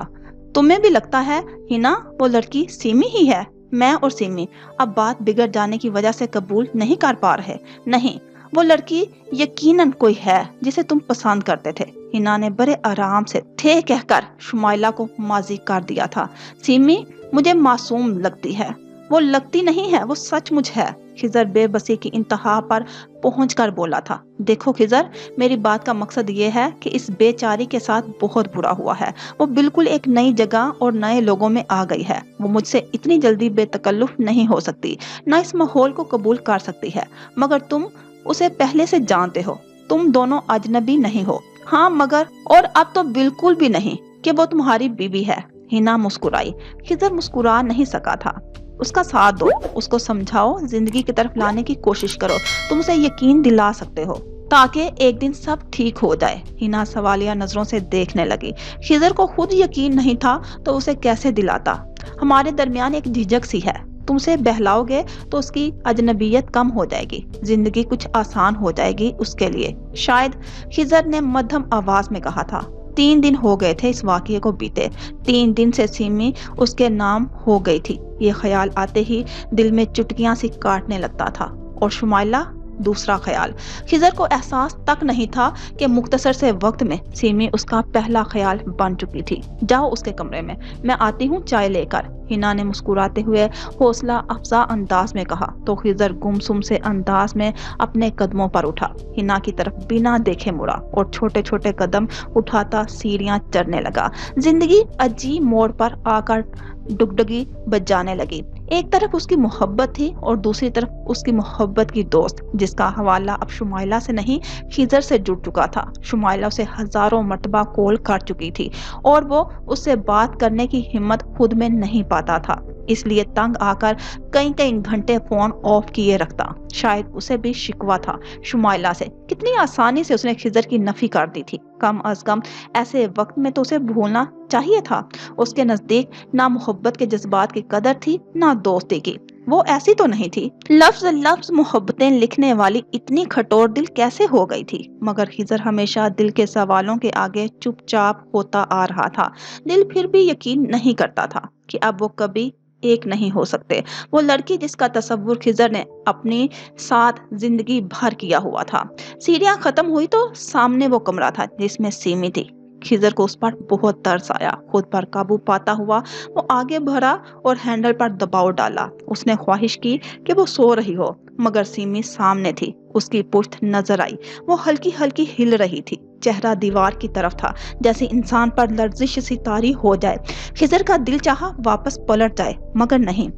तुम्हें भी लगता है हिना वो लड़की सिमी ही है? मैं और सिमी अब बात बिगड़ जाने की वजह से कबूल नहीं कर पा रहे। नहीं, वो लड़की यकीनन कोई है जिसे तुम पसंद करते थे। हिना ने बड़े आराम से थे कहकर शुमाइला को माजी कर दिया था। सिमी मुझे मासूम लगती है। वो लगती नहीं है, वो सचमुच है। खिजर बेबसी की इंतहा पर पहुंचकर बोला था। देखो खिजर, मेरी बात का मकसद ये है कि इस बेचारी के साथ बहुत बुरा हुआ है। वो बिल्कुल एक नई जगह और नए लोगों में आ गई है। वो मुझसे इतनी जल्दी बेतकल्लुफ नहीं हो सकती, न इस माहौल को कबूल कर सकती है। मगर तुम उसे पहले से जानते हो, तुम दोनों अजनबी नहीं हो। हाँ मगर, और अब तो बिल्कुल भी नहीं कि वो तुम्हारी बीवी है। हिना मुस्कुराई। खिजर मुस्कुरा नहीं सका था। उसका साथ दो, उसको समझाओ, जिंदगी की तरफ लाने की कोशिश करो। तुम उसे यकीन दिला सकते हो ताकि एक दिन सब ठीक हो जाए। हिना सवालिया नजरों से देखने लगी। खिजर को खुद यकीन नहीं था तो उसे कैसे दिलाता। हमारे दरमियान एक झिझक सी है, तुमसे बहलाओगे तो उसकी अजनबियत कम हो जाएगी, जिंदगी कुछ आसान हो जाएगी उसके लिए शायद। खिजर ने मध्यम आवाज में कहा था। 3 दिन हो गए थे इस वाकये को बीते। 3 दिन से सिमी उसके नाम हो गई थी। ये ख्याल आते ही दिल में चुटकियां सी काटने लगता था। और शुमाइला, दूसरा ख्याल। खिजर को एहसास तक नहीं था कि मुख्तसर से वक्त में सिमी उसका पहला ख्याल बन चुकी थी। जाओ उसके कमरे में, मैं आती हूँ चाय लेकर, हिना ने मुस्कुराते हुए हौसला अफजा अंदाज में कहा। तो खिजर गुमसुम से अंदाज में अपने कदमों पर उठा, हिना की तरफ बिना देखे मुड़ा और छोटे छोटे कदम उठाता सीढ़ियां चढ़ने लगा। जिंदगी अजीब मोड़ पर आकर डुगडुगी बजाने लगी। एक तरफ उसकी मोहब्बत थी और दूसरी तरफ उसकी मोहब्बत की दोस्त, जिसका हवाला अब शुमाइला से नहीं खिजर से जुड़ चुका था। शुमाइला उसे हजारों मर्तबा कॉल कर चुकी थी और वो उससे बात करने की हिम्मत खुद में नहीं पाता था, इसलिए तंग आकर कई कई घंटे फोन ऑफ किए रखता। शायद उसे भी शिकवा था शुमाइला से। कितनी आसानी से उसने खिजर की नफी कर दी थी। कम अज कम ऐसे वक्त में तो उसे भूलना चाहिए था। उसके नजदीक ना मोहब्बत के जज्बात की कदर थी, ना दोस्ती की। वो ऐसी तो नहीं थी। लफ्ज लफ्ज मोहब्बतें लिखने वाली इतनी खटोर दिल कैसे हो गई थी। मगर खिजर हमेशा दिल के सवालों के आगे चुपचाप होता आ रहा था। दिल फिर भी यकीन नहीं करता था कि अब वो कभी ایک نہیں ہو سکتے۔ وہ لڑکی جس کا تصور خضر نے اپنی ساتھ زندگی بھر کیا ہوا تھا۔ سیڑھیاں ختم ہوئی تو سامنے وہ کمرہ تھا جس میں سیمی تھی۔ خضر کو اس پر بہت ترس آیا۔ خود پر قابو پاتا ہوا وہ آگے بڑھا اور ہینڈل پر دباؤ ڈالا۔ اس نے خواہش کی کہ وہ سو رہی ہو، مگر سیمی سامنے تھی۔ اس کی پشت نظر آئی، وہ ہلکی ہلکی ہل رہی تھی۔ چہرہ دیوار کی طرف تھا، جیسے انسان پر لرزش سی طاری ہو جائے۔ خضر کا دل چاہا واپس پلٹ جائے، مگر نہیں۔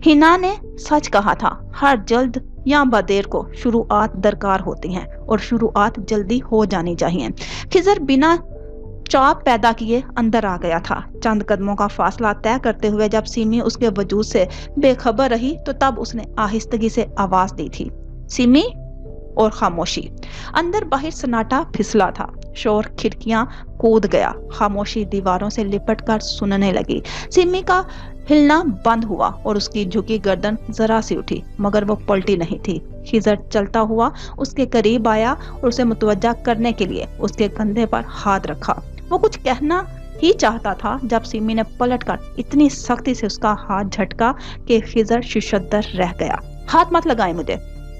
ہنا نے سچ کہا تھا، ہر جلد یا بدیر کو شروعات درکار ہوتی ہیں، اور شروعات جلدی ہو جانی چاہیے۔ خضر بنا چاپ پیدا کیے اندر آ گیا تھا۔ چند قدموں کا فاصلہ طے کرتے ہوئے جب سیمی اس کے وجود سے بے خبر رہی تو تب اس نے آہستگی سے آواز دی تھی، سیمی؟ اور خاموشی۔ اندر باہر سناٹا پھسلا تھا، شور کھڑکیاں کود گیا، خاموشی دیواروں سے لپٹ کر سننے لگی۔ سیمی کا ہلنا بند ہوا اور اس کی جھکی گردن ذرا سی اٹھی، مگر وہ پلٹی نہیں تھی۔ خضر چلتا ہوا اس کے قریب آیا اور اسے متوجہ کرنے کے لیے اس کے کندھے پر ہاتھ رکھا۔ وہ کچھ کہنا ہی چاہتا تھا جب سیمی نے پلٹ کر اتنی سختی سے اس کا ہاتھ جھٹکا کہ خضر ششدر رہ گیا۔ ہاتھ مت لگائیں مجھے۔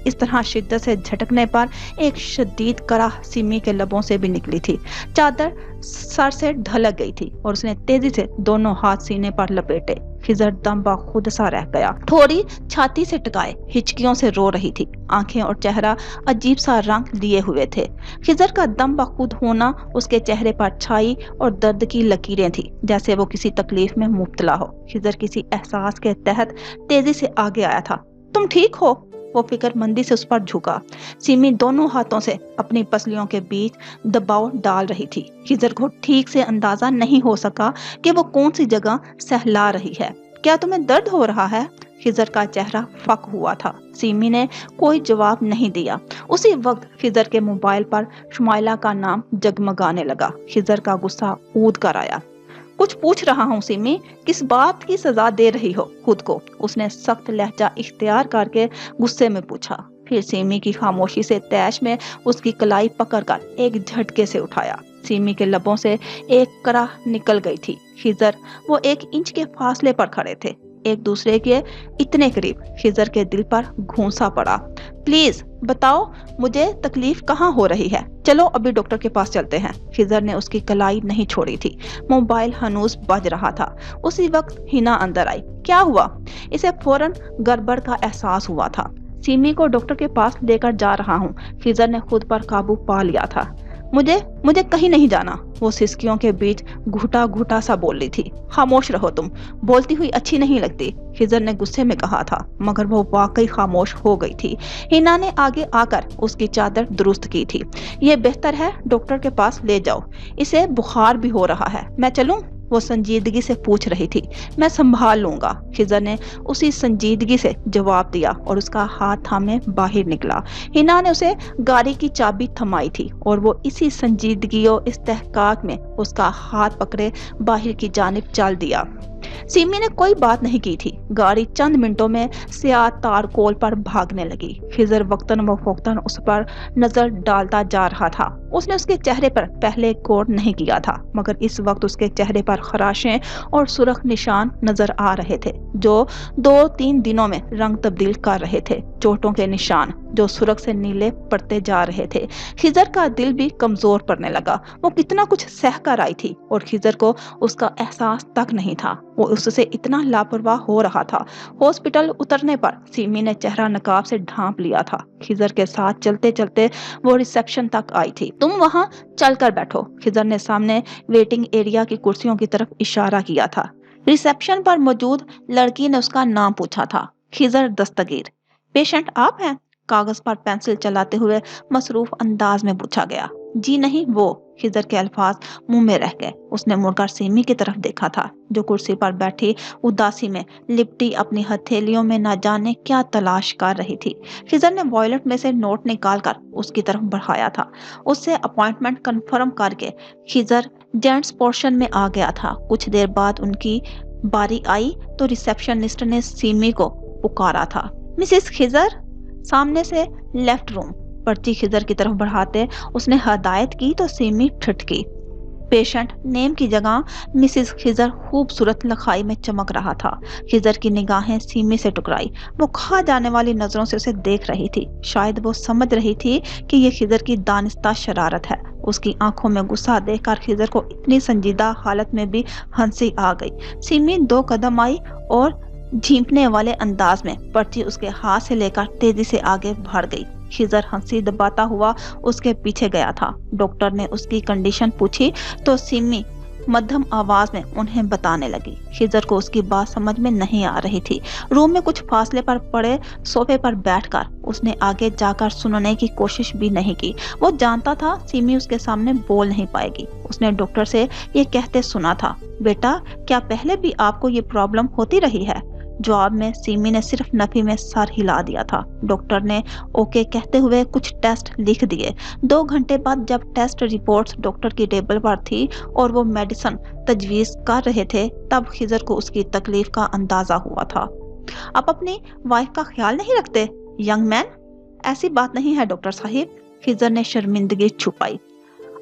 اس طرح شدت سے جھٹکنے پر ایک شدید کراہ سیمی کے لبوں سے بھی نکلی تھی۔ چادر سر سے ڈھلک گئی تھی اور اس نے تیزی سے دونوں ہاتھ سینے پر لپیٹے۔ خضر دم بخود سا رہ گیا، تھوڑی چھاتی سے ٹکائے، ہچکیوں سے رو رہی تھی، آنکھیں اور چہرہ عجیب سا رنگ لیے ہوئے تھے۔ خضر کا دم بخود ہونا اس کے چہرے پر چھائی اور درد کی لکیریں تھی، جیسے وہ کسی تکلیف میں مبتلا ہو۔ خضر کسی احساس کے تحت تیزی سے آگے آیا تھا۔ تم ٹھیک ہو؟ وہ فکر مندی سے اس پر جھکا۔ سیمی دونوں ہاتھوں سے اپنی پسلیوں کے بیچ دباؤ ڈال رہی تھی۔ خضر کو ٹھیک سے اندازہ نہیں ہو سکا کہ وہ کون سی جگہ سہلا رہی ہے۔ کیا تمہیں درد ہو رہا ہے؟ خضر کا چہرہ فک ہوا تھا۔ سیمی نے کوئی جواب نہیں دیا۔ اسی وقت خضر کے موبائل پر شمائلہ کا نام جگمگانے لگا۔ خضر کا غصہ اود کر آیا۔ کچھ پوچھ رہا ہوں سیمی، کس بات کی سزا دے رہی ہو خود کو؟ اس نے سخت لہجہ اختیار کر کے غصے میں پوچھا۔ پھر سیمی کی خاموشی سے تیش میں اس کی کلائی پکڑ کر ایک جھٹکے سے اٹھایا۔ سیمی کے لبوں سے ایک کراہ نکل گئی تھی۔ خضر، وہ 1 انچ کے فاصلے پر کھڑے تھے، ایک دوسرے کے اتنے قریب۔ خضر کے دل پر گھونسا پڑا۔ پلیز بتاؤ مجھے تکلیف کہاں ہو رہی ہے؟ چلو ابھی ڈاکٹر کے پاس چلتے ہیں۔ خضر نے اس کی کلائی نہیں چھوڑی تھی۔ موبائل ہنوز بج رہا تھا۔ اسی وقت ہنا اندر آئی۔ کیا ہوا؟ اسے فوراً گڑبڑ کا احساس ہوا تھا۔ سیمی کو ڈاکٹر کے پاس لے کر جا رہا ہوں۔ خضر نے خود پر قابو پا لیا تھا۔ مجھے کہیں نہیں جانا، وہ سسکیوں کے بیچ گھٹا گھٹا سا بول رہی تھی۔ خاموش رہو تم، بولتی ہوئی اچھی نہیں لگتی، خضر نے غصے میں کہا تھا، مگر وہ واقعی خاموش ہو گئی تھی۔ ہنا نے آگے آ کر اس کی چادر درست کی تھی۔ یہ بہتر ہے، ڈاکٹر کے پاس لے جاؤ، اسے بخار بھی ہو رہا ہے۔ میں چلوں؟ وہ سنجیدگی سے پوچھ رہی تھی۔ میں سنبھال لوں گا، خضر نے اسی سنجیدگی سے جواب دیا اور اس کا ہاتھ تھامے باہر نکلا۔ ہنا نے اسے گاڑی کی چابی تھمائی تھی اور وہ اسی سنجیدگی و استحقاق میں اس کا ہاتھ پکڑے باہر کی جانب چل دیا۔ سیمی نے کوئی بات نہیں کی تھی۔ گاڑی چند منٹوں میں سیاہ تارکول پر بھاگنے لگی۔ خضر وقتاً فوقتاً اس پر نظر ڈالتا جا رہا تھا۔ اس نے اس کے چہرے پر پہلے غور نہیں کیا تھا، مگر اس وقت اس کے چہرے پر خراشیں اور سرخ نشان نظر آ رہے تھے جو 2-3 دنوں میں رنگ تبدیل کر رہے تھے، چوٹوں کے نشان جو سرخ سے نیلے پڑتے جا رہے تھے۔ خضر کا دل بھی کمزور پڑنے لگا۔ وہ کتنا کچھ سہ کر آئی تھی اور خضر کو اس کا احساس تک نہیں تھا۔ وہ اس سے اتنا لاپرواہ ہو رہا تھا۔ ہاسپٹل اترنے پر سیمی نے چہرہ نقاب سے ڈھانپ لیا تھا۔ خضر کے ساتھ چلتے چلتے وہ ریسیپشن تک آئی تھی۔ تم وہاں چل کر بیٹھو، خضر نے سامنے ویٹنگ ایریا کی کرسیوں کی طرف اشارہ کیا تھا۔ ریسیپشن پر موجود لڑکی نے اس کا نام پوچھا تھا، خضر دستگیر۔ پیشنٹ آپ ہیں؟ کاغذ پر پینسل چلاتے ہوئے مصروف انداز میں پوچھا گیا۔ جی نہیں، وہ خضر کے الفاظ منہ میں رہ گئے۔ اس نے مڑ کر سیمی کی طرف دیکھا تھا جو کرسی پر بیٹھی اداسی میں لپٹی اپنی ہتھیلیوں میں نہ جانے کیا تلاش کر رہی تھی۔ خضر نے وائلٹ میں سے نوٹ نکال کر اس کی طرف بڑھایا تھا۔ اس سے اپوائنٹمنٹ کنفرم کر کے خضر جینٹس پورشن میں آ گیا تھا۔ کچھ دیر بعد ان کی باری آئی تو ریسیپشنسٹ نے سیمی کو پکارا تھا۔ مسز خضر، سامنے سے لیفٹ روم۔ پرچی خضر کی طرف بڑھاتے اس نے ہدایت کی تو سیمی ٹھٹکی۔ पेशेंट नेम की जगह मिसिस खिजर खूबसूरत लखाई में चमक रहा था। खिजर की निगाहें सीमी से टकराई। वो खा जाने वाली नजरों से उसे देख रही थी। शायद वो समझ रही थी कि ये खिजर की दानिस्ता शरारत है। उसकी आंखों में गुस्सा देखकर खिजर को इतनी संजीदा हालत में भी हंसी आ गई। सीमी 2 कदम आई और झींपने वाले अंदाज में पर्ची उसके हाथ से लेकर तेजी से आगे बढ़ गई। खिजर हंसी दबाता हुआ उसके पीछे गया था। डॉक्टर ने उसकी कंडीशन पूछी तो सिमी मध्यम आवाज में उन्हें बताने लगी। खिजर को उसकी बात समझ में नहीं आ रही थी। रूम में कुछ फासले पर पड़े सोफे पर बैठकर उसने आगे जाकर सुनने की कोशिश भी नहीं की। वो जानता था सिमी उसके सामने बोल नहीं पाएगी। उसने डॉक्टर से ये कहते सुना था, बेटा क्या पहले भी आपको ये प्रॉब्लम होती रही है? जवाब में सिमी ने सिर्फ नफी में सर हिला दिया था। डॉक्टर ने ओके कहते हुए कुछ टेस्ट लिख दिए। 2 घंटे बाद जब टेस्ट रिपोर्ट्स डॉक्टर की टेबल पर थी और वो मेडिसिन तजवीज कर रहे थे, तब खिजर को उसकी तकलीफ का अंदाजा हुआ था। आप अपनी वाइफ का ख्याल नहीं रखते यंग मैन? ऐसी बात नहीं है डॉक्टर साहिब। खिजर ने शर्मिंदगी छुपाई।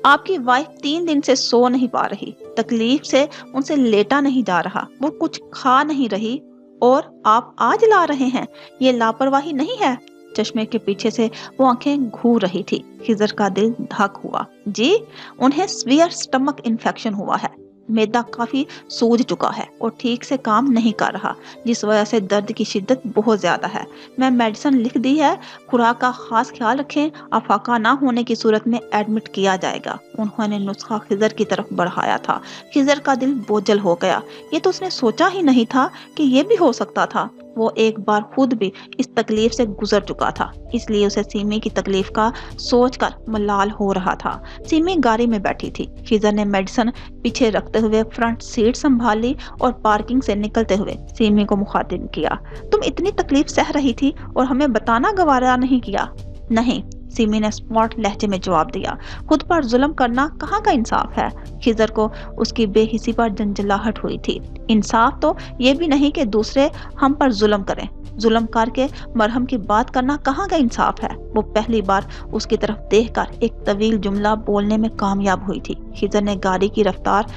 आपकी वाइफ 3 दिन से सो नहीं पा रही। तकलीफ से उनसे लेटा नहीं जा रहा। वो कुछ खा नहीं रही और आप आज ला रहे हैं। ये लापरवाही नहीं है। चश्मे के पीछे से वो आंखें घूर रही थी। खिजर का दिल धक हुआ। जी, उन्हें सीवियर स्टमक इन्फेक्शन हुआ है। मैदा काफी सूज चुका है और ठीक से काम नहीं कर रहा, जिस वजह से दर्द की शिद्दत बहुत ज्यादा है। मैं मेडिसिन लिख दी है। खुराक का खास ख्याल रखें। अफाका ना होने की सूरत में एडमिट किया जाएगा। उन्होंने नुस्खा खिजर की तरफ बढ़ाया था। खिजर का दिल बोझल हो गया। ये तो उसने सोचा ही नहीं था कि ये भी हो सकता था। वो एक बार खुद भी इस तकलीफ से गुजर चुका था, इसलिए उसे सीमी की तकलीफ का सोचकर मलाल हो रहा था। सीमी गाड़ी में बैठी थी। खिजर ने मेडिसिन पीछे रखते हुए फ्रंट सीट संभाल ली और पार्किंग से निकलते हुए सीमी को मुखातिब किया। तुम इतनी तकलीफ सह रही थी और हमें बताना गवारा नहीं किया? नहीं, सिमी ने स्मार्ट लहजे में जवाब दिया। खुद पर जुल्म करना कहाँ का इंसाफ है? खिजर को उसकी बेहिसी पर जंजलाहट हुई थी। इंसाफ तो ये भी नहीं कि दूसरे हम पर जुल्म करें। जुल्म करके मरहम की बात करना कहाँ का इंसाफ है? वो पहली बार उसकी तरफ देखकर एक तवील जुमला बोलने में कामयाब हुई थी। खिजर ने गाड़ी की रफ्तार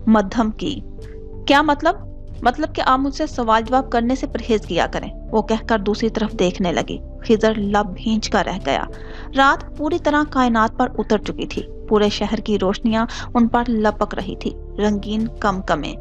मध्यम की। क्या मतलब? मतलब कि आप मुझसे सवाल जवाब करने से परहेज किया करें, वो कहकर दूसरी तरफ देखने लगी। खिजर लब भींच कर रह गया। रात पूरी तरह कायनात पर उतर चुकी थी। पूरे शहर की रोशनियां उन पर लपक रही थी, रंगीन कमकमे।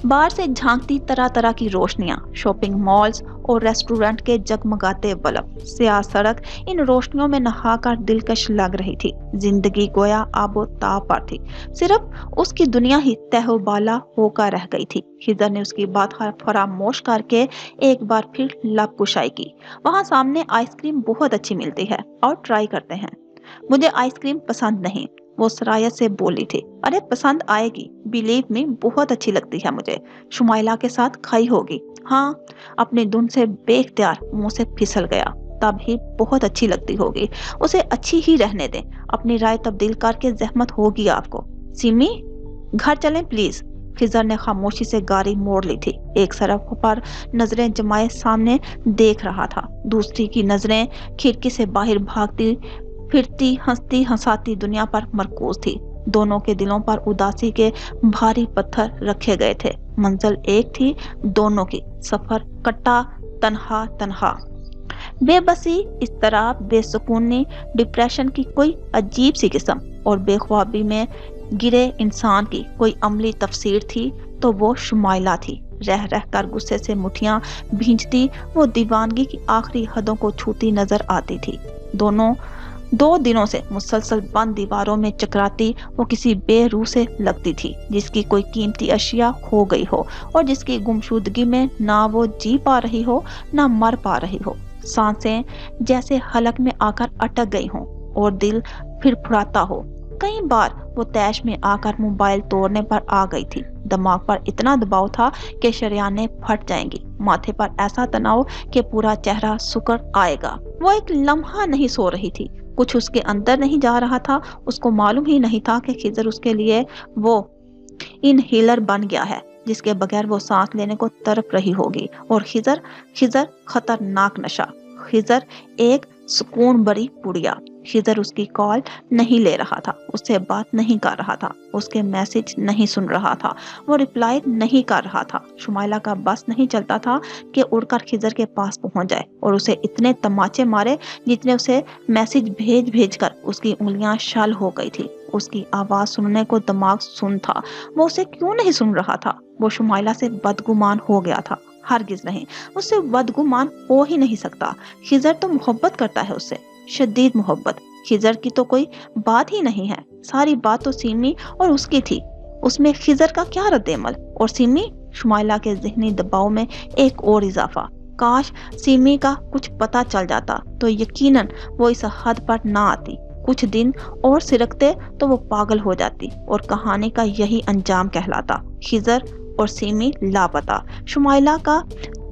बाहर से झांकती तरह तरह की रोशनियां, शॉपिंग मॉल्स और रेस्टोरेंट के जगमगाते बल्ब, स्याह सड़क इन रोशनियों में नहाकर दिलकश लग रही थी। जिंदगी गोया आबो ताब पर थी। सिर्फ उसकी दुनिया ही तहबाला होकर रह गई थी। खिजर ने उसकी बात फरामोश करके एक बार फिर लब कुशाई की। वहां सामने आइसक्रीम बहुत अच्छी मिलती है और ट्राई करते हैं। मुझे आइसक्रीम पसंद नहीं, वो सरायत से बोली थी। अरे पसंद आएगी, बिलीव मी, बहुत अच्छी लगती है मुझे। शुमाइला के साथ खाई होगी। हाँ, अपनी धुन से बेख्तियार मुंह से फिसल गया। तब ही बहुत अच्छी लगती होगी। उसे अच्छी ही रहने दें। अपनी राय तब्दील करके जहमत होगी आपको। सिमी, घर चलें प्लीज। खिजर ने खामोशी से गाड़ी मोड़ ली थी। एक सड़क पर नजरें जमाए सामने देख रहा था। दूसरी की नजरें खिड़की से बाहर भागती फिरती हंसती हंसाती दुनिया पर मरकूज थी। दोनों के दिलों पर उदासी के भारी पत्थर रखे गए थे। मंजिल एक थी दोनों की, सफर कट्टा तन्हा तन्हा। बेबसी, इस्तराब, बेसुकूनी, डिप्रेशन की कोई अजीब सी किस्म और बेख्वाबी में गिरे इंसान की कोई अमली तफसीर थी तो वो शुमाइला थी। रह रह कर गुस्से से मुठियां भींचती वो दीवानगी की आखिरी हदों को छूती नजर आती थी। दोनों 2 दिनों से मुसलसल बंद दीवारों में चकराती वो किसी बेरूह से लगती थी, जिसकी कोई कीमती अशिया खो गई हो और जिसकी गुमशुदगी में ना वो जी पा रही हो ना मर पा रही हो। सांसें जैसे हलक में आकर अटक गई हों और दिल फिर फुराता हो। कई बार वो तैश में आकर मोबाइल तोड़ने पर आ गई थी। दिमाग पर इतना दबाव था कि शरियानें फट जाएंगी। माथे पर ऐसा तनाव कि पूरा चेहरा सुकर आएगा। वो एक लम्हा नहीं सो रही थी। कुछ उसके अंदर नहीं जा रहा था। उसको मालूम ही नहीं था कि खिजर उसके लिए वो इनहेलर बन गया है जिसके बगैर वो सांस लेने को तड़प रही होगी। और खिजर खिजर खतरनाक नशा। खिजर एक सुकून भरी पुड़िया। खिजर उसकी कॉल नहीं ले रहा था, उससे बात नहीं कर रहा था, उसके मैसेज नहीं सुन रहा था, वो रिप्लाई नहीं कर रहा था। शुमाइला का बस नहीं चलता था कि उड़कर खिजर के पास पहुंच जाए और उसे इतने तमाचे मारे जितने उसे मैसेज भेज भेज कर उसकी उंगलियां शल हो गई थी। उसकी आवाज सुनने को दिमाग सुन था, वो उसे क्यों नहीं सुन रहा था? वो शुमाइला से बदगुमान हो गया था। हरगिज नहीं, उससे बदगुमान हो ही नहीं सकता। खिजर तो मोहब्बत करता है उससे, शदीद मोहब्बत। खिजर की तो कोई बात ही नहीं है, सारी बात तो सिमी और उसकी थी। उसमें खिजर का क्या रद्देमल? और सिमी? शुमाइला के ज़हनी दबाव में एक और इजाफा। काश सिमी का कुछ पता चल जाता तो यकीनन वो इस हद पर ना आती। कुछ दिन और सिरकते तो वो पागल हो जाती और कहानी का यही अंजाम कहलाता, खिजर और सिमी लापता। शुमाइला का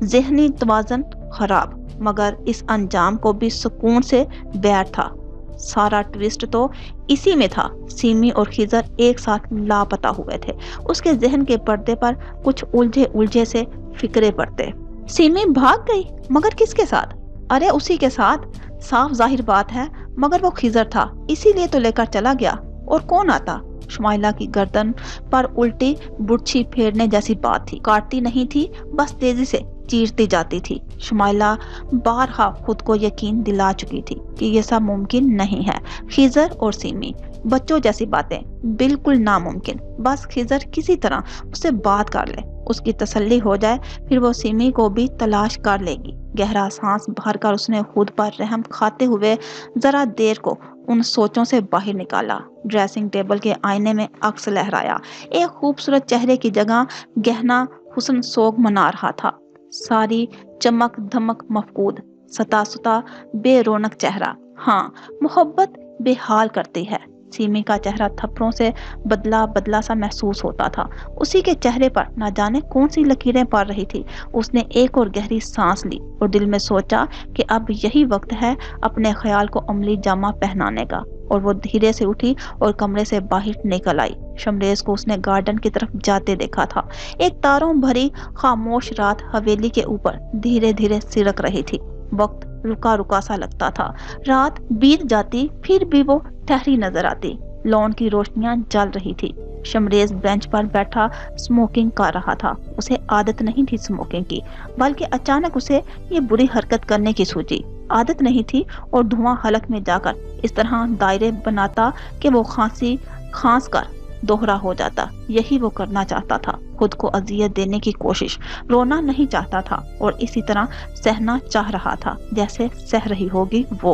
ज़हनी तवाज़ुन खराब, मगर इस अंजाम को भी सुकून से बैठ था। सारा ट्विस्ट तो इसी में था। सिमी और खिजर एक साथ लापता हुए थे। उसके जहन के पर्दे पर कुछ उलझे उलझे से फिक्रे पड़ते। सिमी भाग गई, मगर किसके साथ? अरे उसी के साथ, साफ जाहिर बात है, मगर वो खिजर था, इसीलिए तो लेकर चला गया। और कौन आता? शुमाइला की गर्दन पर उल्टी बुर्छी फेरने जैसी बात थी। काटती नहीं थी, बस तेजी से चीरती जाती थी। शुमाइला बारहा खुद को यकीन दिला चुकी थी कि ये सब मुमकिन नहीं है। खिजर और सिमी, बच्चों जैसी बातें, बिल्कुल नामुमकिन। बस खिजर किसी तरह उससे बात कर ले, उसकी तसल्ली हो जाए, फिर वो सिमी को भी तलाश कर लेगी। गहरा सांस भरकर उसने खुद पर रहम खाते हुए जरा देर को उन सोचों से बाहर निकाला। ड्रेसिंग टेबल के आईने में अक्स लहराया। एक खूबसूरत चेहरे की जगह गहना हुस्न सोग मना रहा था। सारी चमक धमक मफकूद, सता सुता बेरोनक चेहरा। हाँ, मोहब्बत बेहाल करती है। सिमी का चेहरा थप्पड़ों से बदला बदला सा महसूस होता था। उसी के चेहरे पर न जाने कौन सी लकीरें पड़ रही थी। उसने एक और गहरी सांस ली और दिल में सोचा कि अब यही वक्त है अपने ख्याल को अमली जामा पहनाने का। और वो धीरे से उठी और कमरे से बाहर निकल आई। शमरेज को उसने गार्डन की तरफ जाते देखा था। एक तारों भरी खामोश रात हवेली के ऊपर धीरे धीरे सिरक रही थी। वक्त रुका रुका सा लगता था। रात बीत जाती, फिर भी वो ठहरी नजर आती। लॉन की रोशनियां जल रही थी। शमरेज बेंच पर बैठा स्मोकिंग कर रहा था। उसे आदत नहीं थी स्मोकिंग की, बल्कि अचानक उसे ये बुरी हरकत करने की सूझी। आदत नहीं थी और धुआं हलक में जाकर इस तरह दायरे बनाता कि वो खांस कर दोहरा हो जाता। यही वो करना चाहता था, खुद को अजियत देने की कोशिश। रोना नहीं चाहता था और इसी तरह सहना चाह रहा था जैसे सह रही होगी वो।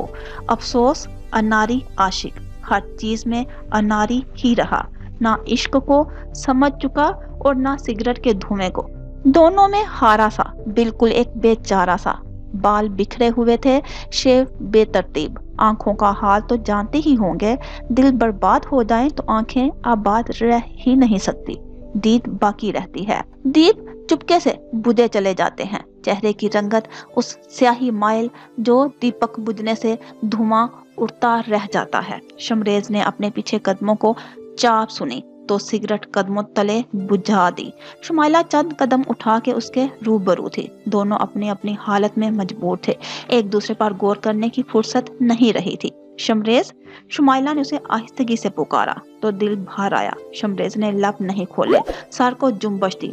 अफसोस, अनारी आशिक हर चीज में अनारी ही रहा। ना इश्क को समझ चुका और ना सिगरेट के धुएं को। दोनों में हारा सा, बिल्कुल एक बेचारा सा। बाल बिखरे हुए थे, शेव बेतरतीब। आंखों का हाल तो जानते ही होंगे। दिल बर्बाद हो जाए तो आंखें आबाद रह ही नहीं सकती, दीद बाकी रहती है। दीप चुपके से बुझे चले जाते हैं। चेहरे की रंगत उस स्याही माइल जो दीपक बुझने से धुआं उड़ता रह जाता है। शमरेज ने अपने पीछे कदमों को चाप सुनी तो सिगरेट कदमों तले बुझा दी। शुमाइला चंद कदम उठा के उसके रूबरू थी। दोनों अपनी अपनी हालत में मजबूर थे, एक दूसरे पर गौर करने की फुर्सत नहीं रही थी। शमरेज, शुमाइला ने उसे आहिस्तगी से पुकारा तो दिल भर आया। शमरेज ने लब नहीं खोले, सर को जुम्बश दी।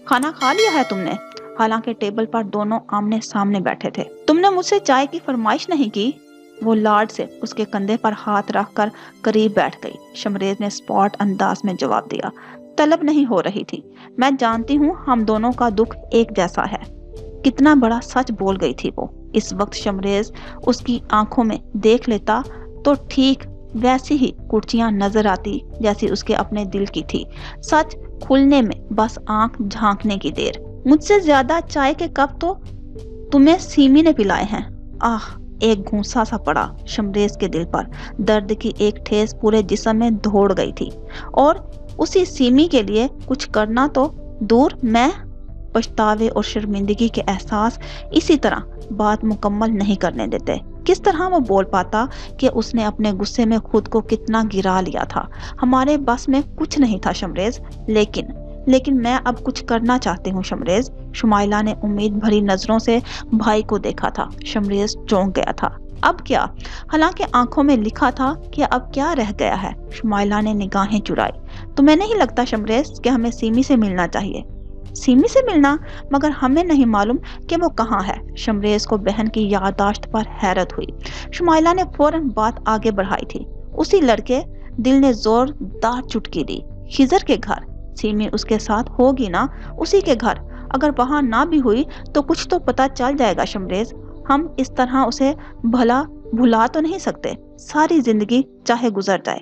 खाना खा लिया है तुमने? हालांकि टेबल पर दोनों आमने सामने बैठे थे। तुमने मुझसे चाय की फरमाइश नहीं की? वो लाड से उसके कंधे पर हाथ रखकर करीब बैठ गई। शमरेज ने स्पॉट अंदाज में जवाब दिया, तलब नहीं हो रही थी। मैं जानती हूँ हम दोनों का दुख एक जैसा है। कितना बड़ा सच बोल गई थी वो। इस वक्त शमरेज उसकी आंखों में देख लेता तो ठीक वैसी ही कुर्चियां नजर आती जैसी उसके अपने दिल की थी। सच खुलने में बस आंख झांकने की देर। मुझसे ज्यादा चाय के कप तो तुम्हें सीमी ने पिलाए हैं। आह, एक घूंसा सा पड़ा शमरेज के दिल पर। दर्द की एक ठेस पूरे जिस्म में दौड़ गई थी। और उसी सीमी के लिए कुछ करना तो दूर, मैं पछतावे और शर्मिंदगी के एहसास इसी तरह बात मुकम्मल नहीं करने देते। किस तरह वो बोल पाता कि उसने अपने गुस्से में खुद को कितना गिरा लिया था। हमारे बस में कुछ नहीं था शमरेज, लेकिन मैं अब कुछ करना चाहती हूँ शमरेज। शुमाइला ने उम्मीद भरी नजरों से भाई को देखा था। शमरेज चौंक गया था। اب کیا؟ حالانکہ آنکھوں میں لکھا تھا کہ اب کیا رہ گیا ہے۔ شمائلہ نے نگاہیں چرائی۔ تمہیں نہیں لگتا شمریز کہ ہمیں سیمی سے ملنا چاہیے؟ سیمی سے ملنا؟ مگر ہمیں نہیں معلوم کہ وہ کہاں ہے۔ شمریز کو بہن کی یادداشت پر حیرت ہوئی۔ شمائلہ نے فوراً بات آگے بڑھائی تھی۔ اسی لڑکے، دل نے زوردار چٹکی دی۔ خضر کے گھر۔ سیمی اس کے ساتھ ہوگی نا، اسی کے گھر۔ اگر وہاں نہ بھی ہوئی تو کچھ تو پتہ چل جائے گا شمریز۔ ہم اس طرح اسے بھلا تو نہیں سکتے، ساری زندگی چاہے گزر جائے۔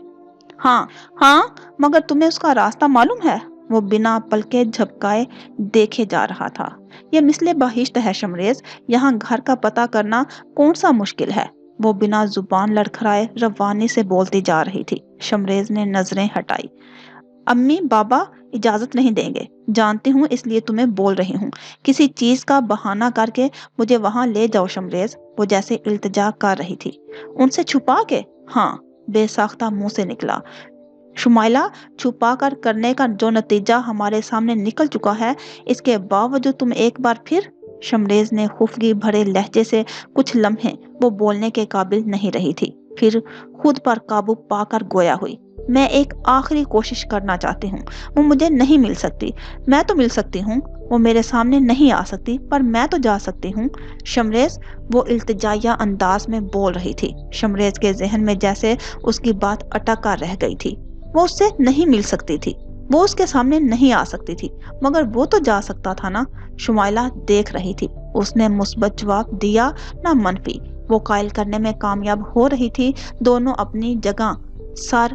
ہاں، مگر تمہیں اس کا راستہ معلوم ہے؟ وہ بنا پلکے جھپکائے دیکھے جا رہا تھا۔ یہ مثل بہشت ہے شمریز، یہاں گھر کا پتہ کرنا کون سا مشکل ہے؟ وہ بنا زبان لڑکھڑائے روانی سے بولتی جا رہی تھی۔ شمریز نے نظریں ہٹائی۔ امی بابا اجازت نہیں دیں گے، جانتی ہوں، اس لیے تمہیں بول رہی ہوں۔ کسی چیز کا بہانہ کر کے مجھے وہاں لے جاؤ شمریز، وہ جیسے التجا کر رہی تھی۔ ان سے چھپا کے؟ ہاں، بے ساختہ منہ سے نکلا۔ شمائلہ، چھپا کر کرنے کا جو نتیجہ ہمارے سامنے نکل چکا ہے، اس کے باوجود تم ایک بار پھر؟ شمریز نے خفگی بھرے لہجے سے کچھ لمحے وہ بولنے کے قابل نہیں رہی تھی، پھر خود پر قابو پا کر گویا ہوئی۔ میں ایک آخری کوشش کرنا چاہتی ہوں، وہ مجھے نہیں مل سکتی۔ میں تو مل سکتی ہوں، وہ میرے سامنے نہیں آ سکتی، پر میں تو جا سکتی ہوں۔ شمریز، وہ التجائیہ انداز میں بول رہی تھی۔ شمریز کے ذہن میں جیسے اس کی بات اٹک کر رہ گئی تھی۔ وہ اس سے نہیں مل سکتی تھی، وہ اس کے سامنے نہیں آ سکتی تھی، مگر وہ تو جا سکتا تھا نا۔ شمائلہ دیکھ رہی تھی۔ اس نے مثبت جواب دیا نہ منفی۔ وہ قائل کرنے میں کامیاب ہو رہی تھی۔ دونوں اپنی جگہ سر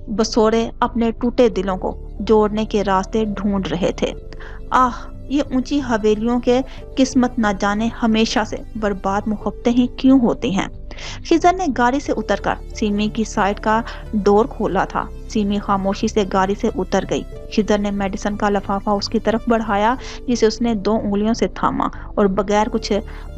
بسوڑے اپنے ٹوٹے دلوں کو جوڑنے کے راستے ڈھونڈ رہے تھے۔ یہ اونچی حویلیوں کے قسمت نہ جانے ہمیشہ سے برباد محبتیں ہی کیوں ہوتی ہیں۔ خضر نے گاڑی سے اتر کر سیمی کی سائیڈ کا ڈور کھولا تھا۔ سیمی خاموشی سے گاڑی سے اتر گئی۔ خضر نے میڈیسن کا لفافہ اس کی طرف بڑھایا، جسے اس نے 2 انگلیوں سے تھاما، اور بغیر کچھ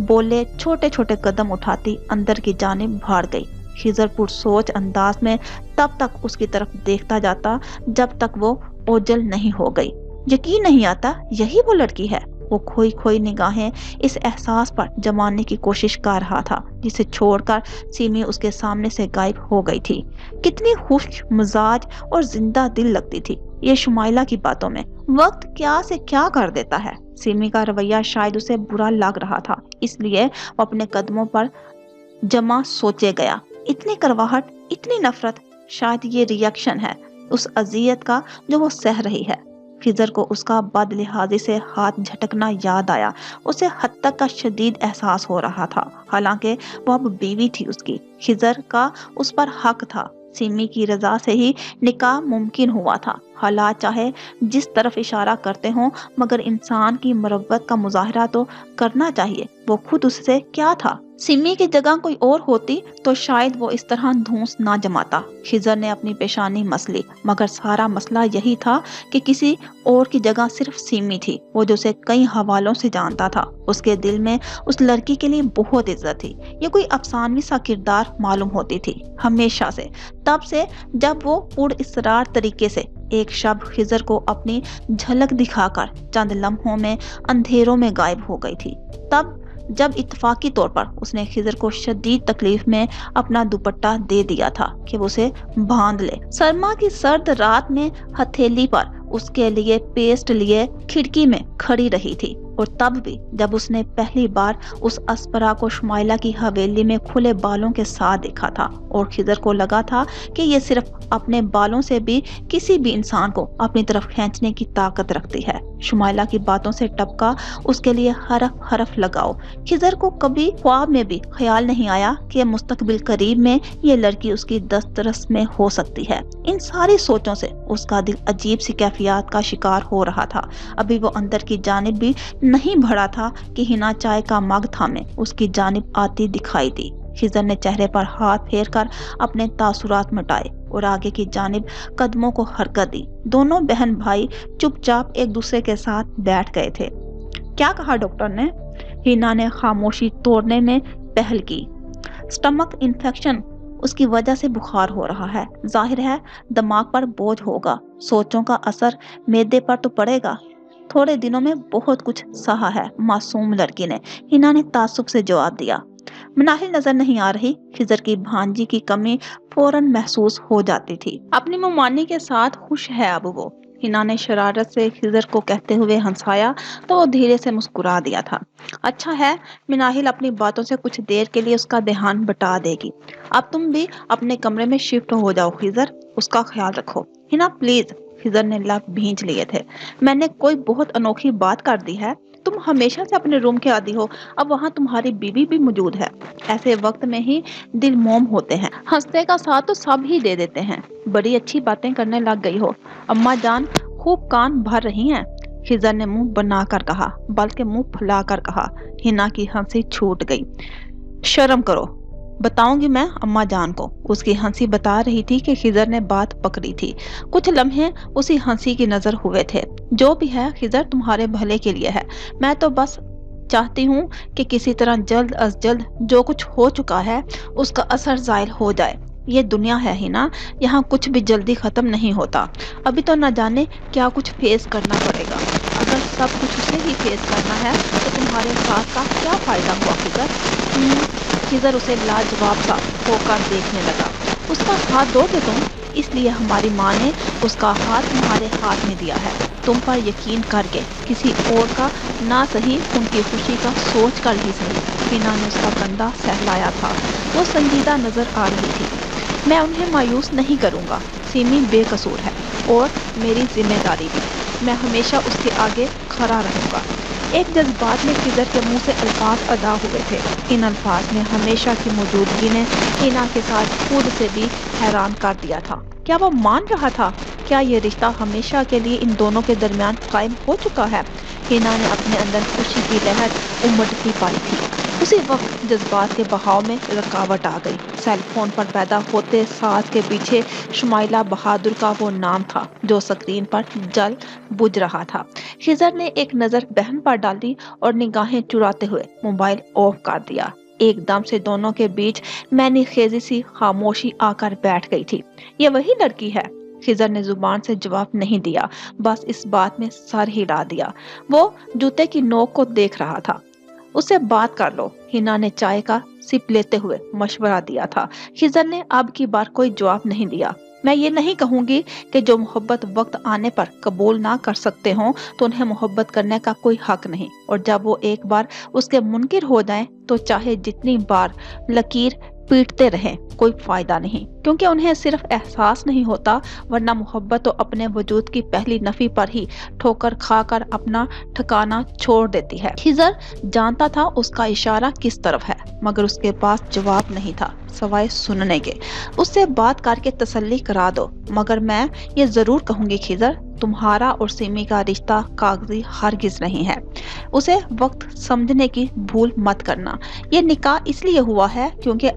بولے چھوٹے چھوٹے قدم اٹھاتی اندر کی جانب بھاگ گئی۔ خضر پرسوچ انداز میں تب تک اس کی طرف دیکھتا جاتا جب تک وہ اوجل نہیں ہو گئی۔ یقین نہیں آتا یہی وہ لڑکی ہے۔ وہ کھوئی کھوئی نگاہیں اس احساس پر جمانے کی کوشش کر رہا تھا جسے چھوڑ کر سیمی اس کے سامنے سے غائب ہو گئی تھی۔ کتنی خوش مزاج اور زندہ دل لگتی تھی یہ شمائلہ کی باتوں میں۔ وقت کیا سے کیا کر دیتا ہے۔ سیمی کا رویہ شاید اسے برا لگ رہا تھا، اس لیے وہ اپنے قدموں پر جمع سوچے گیا۔ اتنی کرواہٹ، اتنی نفرت، شاید یہ ری ایکشن ہے اس اذیت کا جو وہ سہ رہی ہے۔ خضر کو اس کا بد لحاظی سے ہاتھ جھٹکنا یاد آیا۔ اسے حد تک کا شدید احساس ہو رہا تھا، حالانکہ وہ اب بیوی تھی اس کی۔ خضر کا اس پر حق تھا۔ سیمی کی رضا سے ہی نکاح ممکن ہوا تھا۔ حالات چاہے جس طرف اشارہ کرتے ہوں، مگر انسان کی مروت کا مظاہرہ تو کرنا چاہیے۔ وہ خود اس سے کیا تھا؟ سیمی کی جگہ کوئی اور ہوتی تو شاید وہ اس طرح دھونس نہ جماتا۔ خضر نے اپنی پیشانی مس لی، مگر سارا مسئلہ یہی تھا کہ کسی اور کی جگہ صرف سیمی تھی، وہ جو اسے کئی حوالوں سے جانتا تھا۔ اس کے دل میں اس لڑکی کے لیے بہت عزت تھی۔ یہ کوئی افسانوی سا کردار معلوم ہوتی تھی ہمیشہ سے، تب سے جب وہ پر اصرار طریقے سے ایک شب خضر کو اپنی جھلک دکھا کر چند لمحوں میں اندھیروں میں غائب ہو گئی تھی۔ تب جب اتفاقی طور پر اس نے خضر کو شدید تکلیف میں اپنا دوپٹہ دے دیا تھا کہ وہ اسے باندھ لے۔ سرما کی سرد رات میں ہتھیلی پر اس کے لیے پیسٹ لیے کھڑکی میں کھڑی رہی تھی، اور تب بھی جب اس نے پہلی بار اس اسپرا کو شمائلہ کی حویلی میں کھلے بالوں کے ساتھ دیکھا تھا، اور خضر کو لگا تھا کہ یہ صرف اپنے بالوں سے بھی کسی بھی انسان کو اپنی طرف کھینچنے کی طاقت رکھتی ہے۔ شمائلہ کی باتوں سے ٹپکا اس کے لیے حرف حرف لگاؤ۔ خضر کو کبھی خواب میں بھی خیال نہیں آیا کہ مستقبل قریب میں یہ لڑکی اس کی دسترس میں ہو سکتی ہے۔ ان ساری سوچوں سے اس کا دل عجیب سی کیفیات کا شکار ہو رہا تھا۔ ابھی وہ اندر کی جانب بھی نہیں بڑھا تھا کہ ہنا چائے کا مگ تھامے اس کی جانب آتی دکھائی دی۔ خضر نے چہرے پر ہاتھ پھیر کر اپنے تاثرات مٹائے اور آگے کی جانب قدموں کو حرکت دی۔ دونوں بہن بھائی چپ چاپ ایک دوسرے کے ساتھ بیٹھ گئے تھے۔ کیا کہا ڈاکٹر نے؟ ہینا نے خاموشی توڑنے میں پہل کی۔ سٹمک انفیکشن، اس کی وجہ سے بخار ہو رہا ہے، ظاہر ہے دماغ پر بوجھ ہوگا، سوچوں کا اثر معدے پر تو پڑے گا۔ تھوڑے دنوں میں بہت کچھ سہا ہے معصوم لڑکی نے، ہینا نے تعصب سے جواب دیا۔ مناہل نظر نہیں آ رہی، خضر کی بھانجی کی کمی فوراً محسوس ہو جاتی تھی۔ اپنی ممانی کے ساتھ خوش ہے اب وہ۔ ہنا نے شرارت سے خضر کو کہتے ہوئے ہنسایا تو وہ دھیرے سے مسکرا دیا تھا۔ اچھا ہے، مناہل اپنی باتوں سے کچھ دیر کے لیے اس کا دھیان بٹا دے گی۔ اب تم بھی اپنے کمرے میں شفٹ ہو جاؤ خضر، اس کا خیال رکھو۔ ہنا پلیز، خضر نے لب بھینچ لیے تھے، میں نے کوئی بہت انوکھی بات کر دی ہے؟ تم ہمیشہ سے اپنے روم کے عادی ہو، اب وہاں تمہاری بیوی بھی موجود ہے۔ ایسے وقت میں ہی دل موم ہوتے ہیں، ہنستے کا ساتھ تو سب ہی دے دیتے ہیں۔ بڑی اچھی باتیں کرنے لگ گئی ہو، اماں جان خوب کان بھر رہی ہیں، خضر نے منہ بنا کر کہا، بلکہ منہ پھلا کر کہا۔ ہنا کی ہنسی چھوٹ گئی۔ شرم کرو، بتاؤں گی میں اماں جان کو۔ اس کی ہنسی بتا رہی تھی کہ خضر نے بات پکڑی تھی۔ کچھ لمحے اسی ہنسی کی نظر ہوئے تھے۔ جو بھی ہے خضر، تمہارے بھلے کے لیے ہے، میں تو بس چاہتی ہوں کہ کسی طرح جلد از جلد جو کچھ ہو چکا ہے اس کا اثر زائل ہو جائے۔ یہ دنیا ہے ہنا، یہاں کچھ بھی جلدی ختم نہیں ہوتا۔ ابھی تو نہ جانے کیا کچھ فیس کرنا پڑے گا۔ اگر سب کچھ اسے ہی فیس کرنا ہے تو تمہارے ساتھ کا کیا فائدہ ہوا خضر؟ خضر اسے لاجواب سا ہو کر دیکھنے لگا۔ اس کا ہاتھ دو گے تم؟ اس لیے ہماری ماں نے اس کا ہاتھ تمہارے ہاتھ میں دیا ہے، تم پر یقین کر کے، کسی اور کا نہ صحیح، ان کی خوشی کا سوچ کر ہی صحیح۔ ہنا نے اس کا کندھا سہلایا تھا، وہ سنجیدہ نظر آ رہی تھی۔ میں انہیں مایوس نہیں کروں گا، سیمی بے قصور ہے اور میری ذمہ داری بھی، میں ہمیشہ اس کے آگے کھڑا رہوں گا۔ ایک جذبات میں خضر کے منہ سے الفاظ ادا ہوئے تھے۔ ان الفاظ میں ہمیشہ کی موجودگی نے ہنا کے ساتھ خود سے بھی حیران کر دیا تھا۔ کیا وہ مان رہا تھا؟ کیا یہ رشتہ ہمیشہ کے لیے ان دونوں کے درمیان قائم ہو چکا ہے؟ ہنا نے اپنے اندر خوشی کی لہر امڑتی پائی تھی۔ اسی وقت جذبات کے بہاؤ میں رکاوٹ آ گئی۔ سیل فون پر پیدا ہوتے ساز کے پیچھے شمائلہ بہادر کا وہ نام تھا جو سکرین پر جل بجھ رہا تھا۔ خضر نے ایک نظر بہن پر ڈالی اور نگاہیں چراتے ہوئے موبائل آف کر دیا۔ ایک دم سے دونوں کے بیچ مینی خیزی سی خاموشی آ کر بیٹھ گئی تھی۔ یہ وہی لڑکی ہے؟ خضر نے زبان سے جواب نہیں دیا، بس اس بات میں سر ہلا دیا۔ وہ جوتے کی نوک کو دیکھ رہا تھا۔ اس سے بات کر لو، ہنا نے چائے کا سپ لیتے ہوئے مشورہ دیا تھا۔ خضر نے اب کی بار کوئی جواب نہیں دیا۔ میں یہ نہیں کہوں گی کہ جو محبت وقت آنے پر قبول نہ کر سکتے ہوں تو انہیں محبت کرنے کا کوئی حق نہیں، اور جب وہ ایک بار اس کے منکر ہو جائیں تو چاہے جتنی بار لکیر پیٹتے رہیں کوئی فائدہ نہیں، کیونکہ انہیں صرف احساس نہیں ہوتا، ورنہ محبت تو اپنے وجود کی پہلی نفی پر ہی ٹھوکر کھا کر اپنا ٹھکانہ چھوڑ دیتی ہے۔ خضر جانتا تھا اس کا اشارہ کس طرف ہے، مگر اس کے پاس جواب نہیں تھا سوائے سننے کے۔ اس سے بات کر کے تسلی کرا دو، مگر میں یہ ضرور کہوں گی خضر، تمہارا اور سیمی کا رشتہ کاغذی ہرگز نہیں ہے، اسے وقت سمجھنے کی بھول مت کرنا۔ یہ نکاح اس لیے ہوا ہے کیونکہ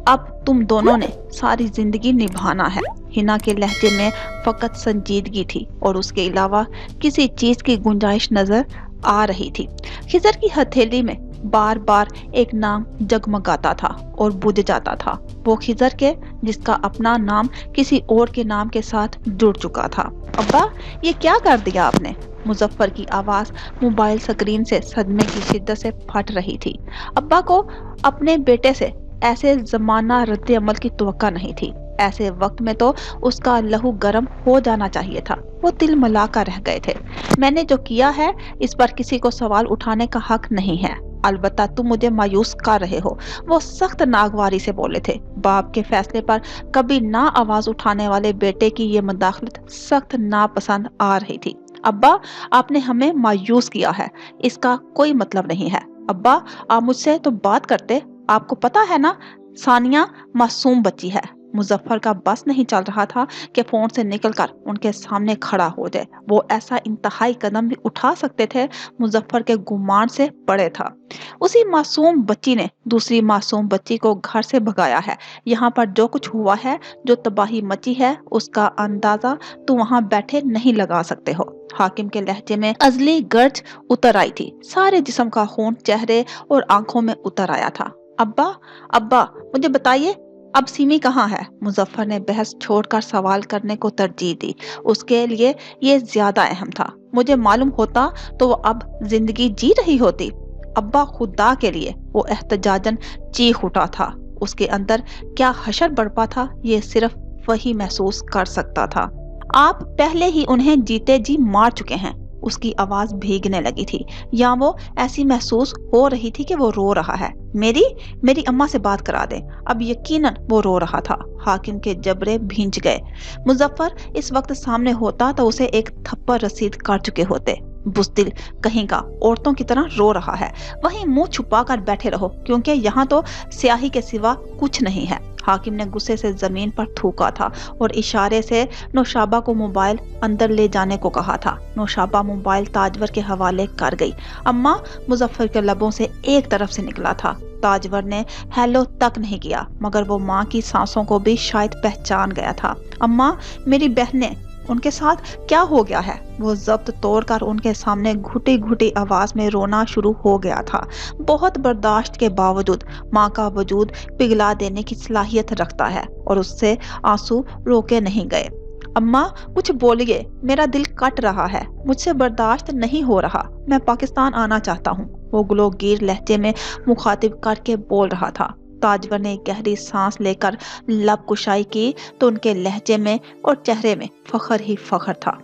اب تم دونوں نے ساری زندگی نبھانا ہے۔ ہنا کے لہجے میں فقط سنجیدگی تھی اور اس کے علاوہ کسی چیز کی گنجائش نظر آ رہی تھی۔ خضر کی ہتھیلی میں بار بار ایک نام جگمگاتا تھا اور بجھ جاتا تھا، وہ خضر کے جس کا اپنا نام کسی اور کے نام کے ساتھ جڑ چکا تھا۔ ابا، یہ کیا کر دیا آپ نے؟ مظفر کی آواز موبائل سکرین سے صدمے کی شدت سے پھٹ رہی تھی۔ ابا کو اپنے بیٹے سے ایسے زمانہ رد عمل کی توقع نہیں تھی۔ ایسے وقت میں تو اس کا لہو گرم ہو جانا چاہیے تھا۔ وہ تل ملا کر رہ گئے تھے۔ میں نے جو کیا ہے اس پر کسی کو سوال اٹھانے کا حق نہیں ہے، البتہ تم مجھے مایوس کر رہے ہو۔ وہ سخت ناگواری سے بولے تھے۔ باپ کے فیصلے پر کبھی نہ آواز اٹھانے والے بیٹے کی یہ مداخلت سخت ناپسند آ رہی تھی۔ ابا، آپ نے ہمیں مایوس کیا ہے، اس کا کوئی مطلب نہیں ہے۔ ابا، آپ مجھ سے تو بات کرتے، آپ کو پتا ہے نا ثانیہ معصوم بچی ہے۔ مظفر کا بس نہیں چل رہا تھا کہ فون سے نکل کر ان کے سامنے کھڑا ہو جائے۔ وہ ایسا انتہائی قدم بھی اٹھا سکتے تھے، مظفر کے گمان سے بڑے تھا۔ اسی معصوم بچی نے دوسری معصوم بچی کو گھر سے بھگایا ہے۔ یہاں پر جو کچھ ہوا ہے، جو تباہی مچی ہے، اس کا اندازہ تو وہاں بیٹھے نہیں لگا سکتے ہو۔ حاکم کے لہجے میں ازلی گرج اتر آئی تھی، سارے جسم کا خون چہرے اور آنکھوں میں اتر آیا تھا۔ ابا مجھے بتائیے، اب سیمی کہاں ہے؟ مظفر نے بحث چھوڑ کر سوال کرنے کو ترجیح دی۔ اس کے لیے یہ زیادہ اہم تھا۔ مجھے معلوم ہوتا تو وہ اب زندگی جی رہی ہوتی۔ अब्बा खुदा के लिए, वो एहतजाजन चीख उठा था। उसके अंदर क्या हशर बरपा था ये सिर्फ वही महसूस कर सकता था। आप पहले ही उन्हें जीते जी मार चुके हैं। उसकी आवाज भीगने लगी थी, या वो ऐसी महसूस हो रही थी कि वो रो रहा है। मेरी मेरी अम्मा से बात करा दे। अब यकीनन वो रो रहा था। हाकिम के जबड़े भींच गए। मुजफ्फर इस वक्त सामने होता तो उसे एक थप्पड़ रसीद कर चुके होते। बुज़दिल कहीं का, औरतों की तरह रो रहा है, वहीं मुंह छुपा कर बैठे रहो, क्योंकि यहाँ तो स्याही के सिवा कुछ नहीं है। हाकिम ने गुस्से से जमीन पर थूका था और इशारे से नौशाबा को मोबाइल अंदर ले जाने को कहा था। नौशाबा मोबाइल ताजवर के हवाले कर गई। अम्मा, मुजफ्फर के लबों से एक तरफ से निकला था। ताजवर ने हेलो तक नहीं किया, मगर वो माँ की सांसों को भी शायद पहचान गया था। अम्मा, मेरी बहनें, उनके साथ क्या हो गया है? वो जब्त तोड़कर उनके सामने घुटी घुटी आवाज में रोना शुरू हो गया था। बहुत बर्दाश्त के बावजूद माँ का वजूद पिघला देने की सलाहियत रखता है और उससे आंसू रोके नहीं गए। अम्मा, कुछ बोलिए, मेरा दिल कट रहा है, मुझसे बर्दाश्त नहीं हो रहा, मैं पाकिस्तान आना चाहता हूँ, वो गलोगीर लहजे में मुखातिब करके बोल रहा था। ताजवर ने गहरी सांस लेकर लब कुशाई की तो उनके लहजे में और चेहरे में फख्र ही फख्र था।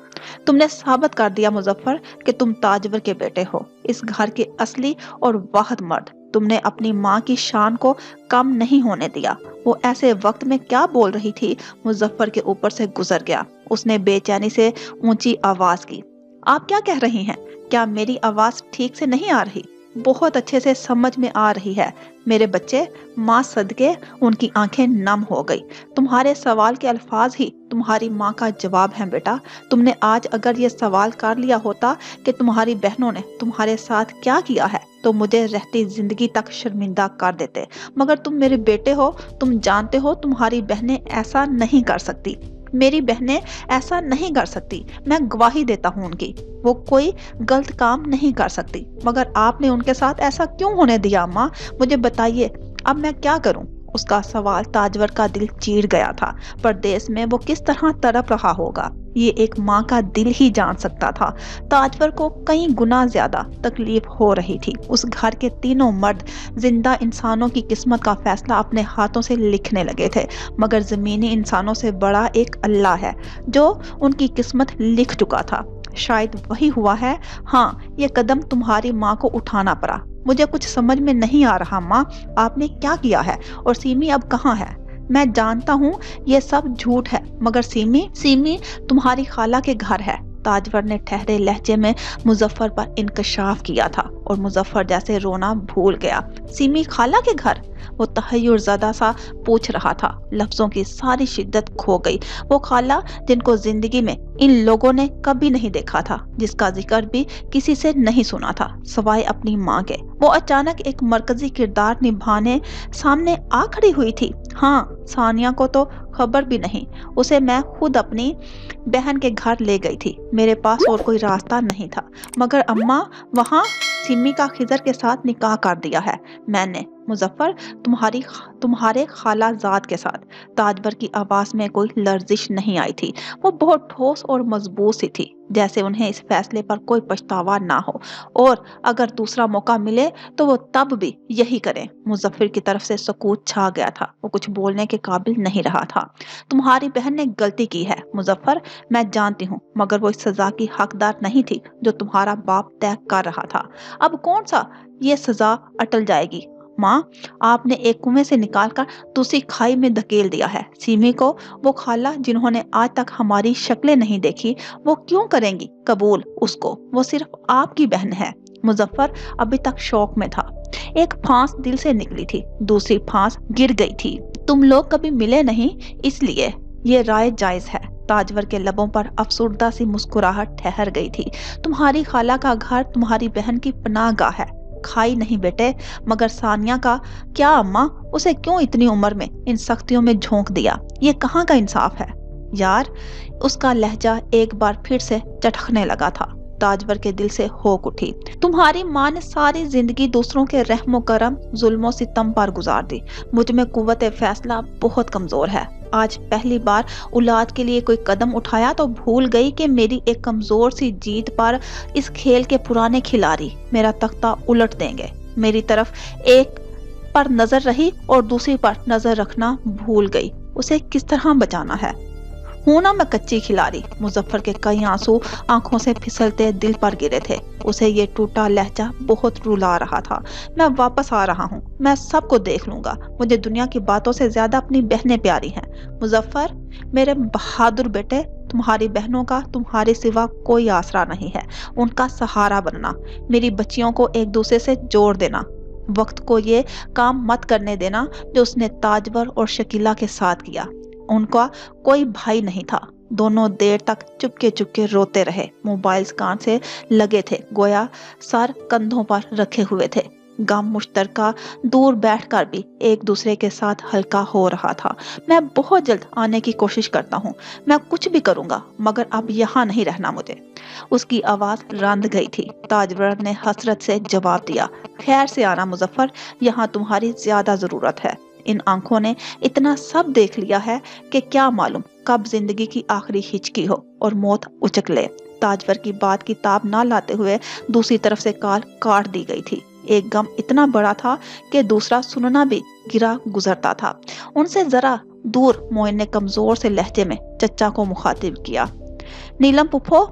तुमने साबित कर दिया मुजफ्फर कि तुम ताजवर के बेटे हो, इस घर के असली और वाहिद मर्द। तुमने अपनी माँ की शान को कम नहीं होने दिया। वो ऐसे वक्त में क्या बोल रही थी, मुजफ्फर के ऊपर से गुजर गया। उसने बेचैनी से ऊंची आवाज की, आप क्या कह रही हैं? क्या मेरी आवाज ठीक से नहीं आ रही? बहुत अच्छे से समझ में आ रही है मेरे बच्चे। माँ सदके उनकी आंखें नम हो गई। तुम्हारे सवाल के अल्फाज ही तुम्हारी माँ का जवाब है बेटा। तुमने आज अगर ये सवाल कर लिया होता कि तुम्हारी बहनों ने तुम्हारे साथ क्या किया है, तो मुझे रहती जिंदगी तक शर्मिंदा कर देते। मगर तुम मेरे बेटे हो, तुम जानते हो तुम्हारी बहनें ऐसा नहीं कर सकती। मेरी बहनें ऐसा नहीं कर सकती, मैं गवाही देता हूँ उनकी। वो कोई गलत काम नहीं कर सकती, मगर आपने उनके साथ ऐसा क्यों होने दिया? अम्मा, मुझे बताइए, अब मैं क्या करूं? उसका सवाल ताजवर का दिल चीर गया था। परदेश में वो किस तरह तड़प रहा होगा, ये एक माँ का दिल ही जान सकता था। ताजवर को कई गुना ज्यादा तकलीफ हो रही थी। उस घर के तीनों मर्द जिंदा इंसानों की किस्मत का फैसला अपने हाथों से लिखने लगे थे, मगर जमीनी इंसानों से बड़ा एक अल्लाह है जो उनकी किस्मत लिख चुका था। शायद वही हुआ है। हाँ, ये कदम तुम्हारी माँ को उठाना पड़ा। मुझे कुछ समझ में नहीं आ रहा माँ, आपने क्या किया है? और सीमी अब कहाँ है? मैं जानता हूँ ये सब झूठ है, मगर सीमी तुम्हारी खाला के घर है। ताजवर ने ठहरे लहजे में मुजफ्फर पर इंकशाफ किया था और मुजफ्फर जैसे रोना भूल गया। सीमी खाला के घर? वो तहय्युर ज़दा सा पूछ रहा था। लफ्जों की सारी शिद्दत खो गई। वो खाला जिनको जिंदगी में इन लोगों ने कभी नहीं देखा था, जिसका जिक्र भी किसी से नहीं सुना था सवाए अपनी माँ के, वो अचानक एक मरकजी किरदार निभाने सामने आ खड़ी हुई थी। हाँ, सानिया को तो खबर भी नहीं। उसे मैं खुद अपनी बहन के घर ले गई थी। मेरे पास और कोई रास्ता नहीं था। मगर अम्मा, वहाँ सिमी का खिजर के साथ निकाह कर दिया है मैंने। मुजफ्फर, तुम्हारे खालाजाद के साथ। ताजवर की आवाज में कोई लर्जिश नहीं आई थी। वो बहुत ठोस और मजबूत सी थी, जैसे उन्हें इस फैसले पर कोई पछतावा ना हो, और अगर दूसरा मौका मिले तो वो तब भी यही करें। मुजफ्फर की तरफ से सुकूत छा गया था। वो कुछ बोलने के काबिल नहीं रहा था। तुम्हारी बहन ने गलती की है मुजफ्फर, मैं जानती हूँ, मगर वो इस सजा की हकदार नहीं थी जो तुम्हारा बाप तय कर रहा था। अब कौन सा ये सजा अटल जाएगी? माँ, आपने एक कुएं से निकालकर दूसरी खाई में धकेल दिया है। सीमी को वो खाला जिन्होंने आज तक हमारी शक्लें नहीं देखी, वो क्यों करेंगी कबूल उसको? वो सिर्फ आपकी बहन है। मुजफ्फर अभी तक शौक में था। एक फांस दिल से निकली थी, दूसरी फांस गिर गई थी। तुम लोग कभी मिले नहीं, इसलिए ये राय जायज है। ताजवर के लबों पर अफसुर्दा सी मुस्कुराहट ठहर गई थी। तुम्हारी खाला का घर तुम्हारी बहन की पनाहगाह है, खाई नहीं बेटे। मगर सानिया का क्या अम्मा? उसे क्यों इतनी उम्र में इन सख्तियों में झोंक दिया? ये कहाँ का इंसाफ है यार? उसका लहजा एक बार फिर से चटकने लगा था। ताजवर के दिल से होक उठी। तुम्हारी माँ ने सारी जिंदगी दूसरों के रहमो करम, जुल्मों सितम पर गुजार दी। मुझ में कुव्वत फैसला बहुत कमजोर है। آج پہلی بار اولاد کے لیے کوئی قدم اٹھایا تو بھول گئی کہ میری ایک کمزور سی جیت پر اس کھیل کے پرانے کھلاڑی میرا تختہ الٹ دیں گے۔ میری طرف ایک پر نظر رہی اور دوسری پر نظر رکھنا بھول گئی۔ اسے کس طرح بچانا ہے؟ ہوں نا میں کچی کھلاڑی۔ مظفر کے کئی آنسو آنکھوں سے پھسلتے دل پر گرے تھے۔ اسے یہ ٹوٹا لہجہ بہت رلا رہا تھا۔ میں واپس آ رہا ہوں، میں سب کو دیکھ لوں گا، مجھے دنیا کی باتوں سے زیادہ اپنی بہنیں پیاری ہیں۔ مظفر میرے بہادر بیٹے، تمہاری بہنوں کا تمہارے سوا کوئی آسرا نہیں ہے۔ ان کا سہارا بننا، میری بچیوں کو ایک دوسرے سے جوڑ دینا۔ وقت کو یہ کام مت کرنے دینا جو اس نے تاجور اور شکیلہ کے ساتھ کیا۔ ان کا کوئی بھائی نہیں تھا۔ دونوں دیر تک چپکے روتے رہے۔ موبائلز کان سے لگے تھے، گویا سر کندھوں پر رکھے ہوئے تھے۔ غم مشترکہ دور بیٹھ کر بھی ایک دوسرے کے ساتھ ہلکا ہو رہا تھا۔ میں بہت جلد آنے کی کوشش کرتا ہوں، میں کچھ بھی کروں گا، مگر اب یہاں نہیں رہنا مجھے۔ اس کی آواز رند گئی تھی۔ تاجور نے حسرت سے جواب دیا، خیر سے آنا مظفر، یہاں تمہاری زیادہ ضرورت ہے۔ ان آنکھوں نے اتنا سب دیکھ لیا ہے کہ کیا معلوم کب زندگی کی آخری ہچکی ہو اور موت اچک لے۔ تاجور کی بات کی تاب نہ لاتے ہوئے دوسری طرف سے کال کاٹ دی گئی تھی۔ ایک غم اتنا بڑا تھا کہ دوسرا سننا بھی گرا گزرتا تھا۔ ان سے ذرا دور موئن نے کمزور سے لہجے میں چچا کو مخاطب کیا۔ نیلم پھپھو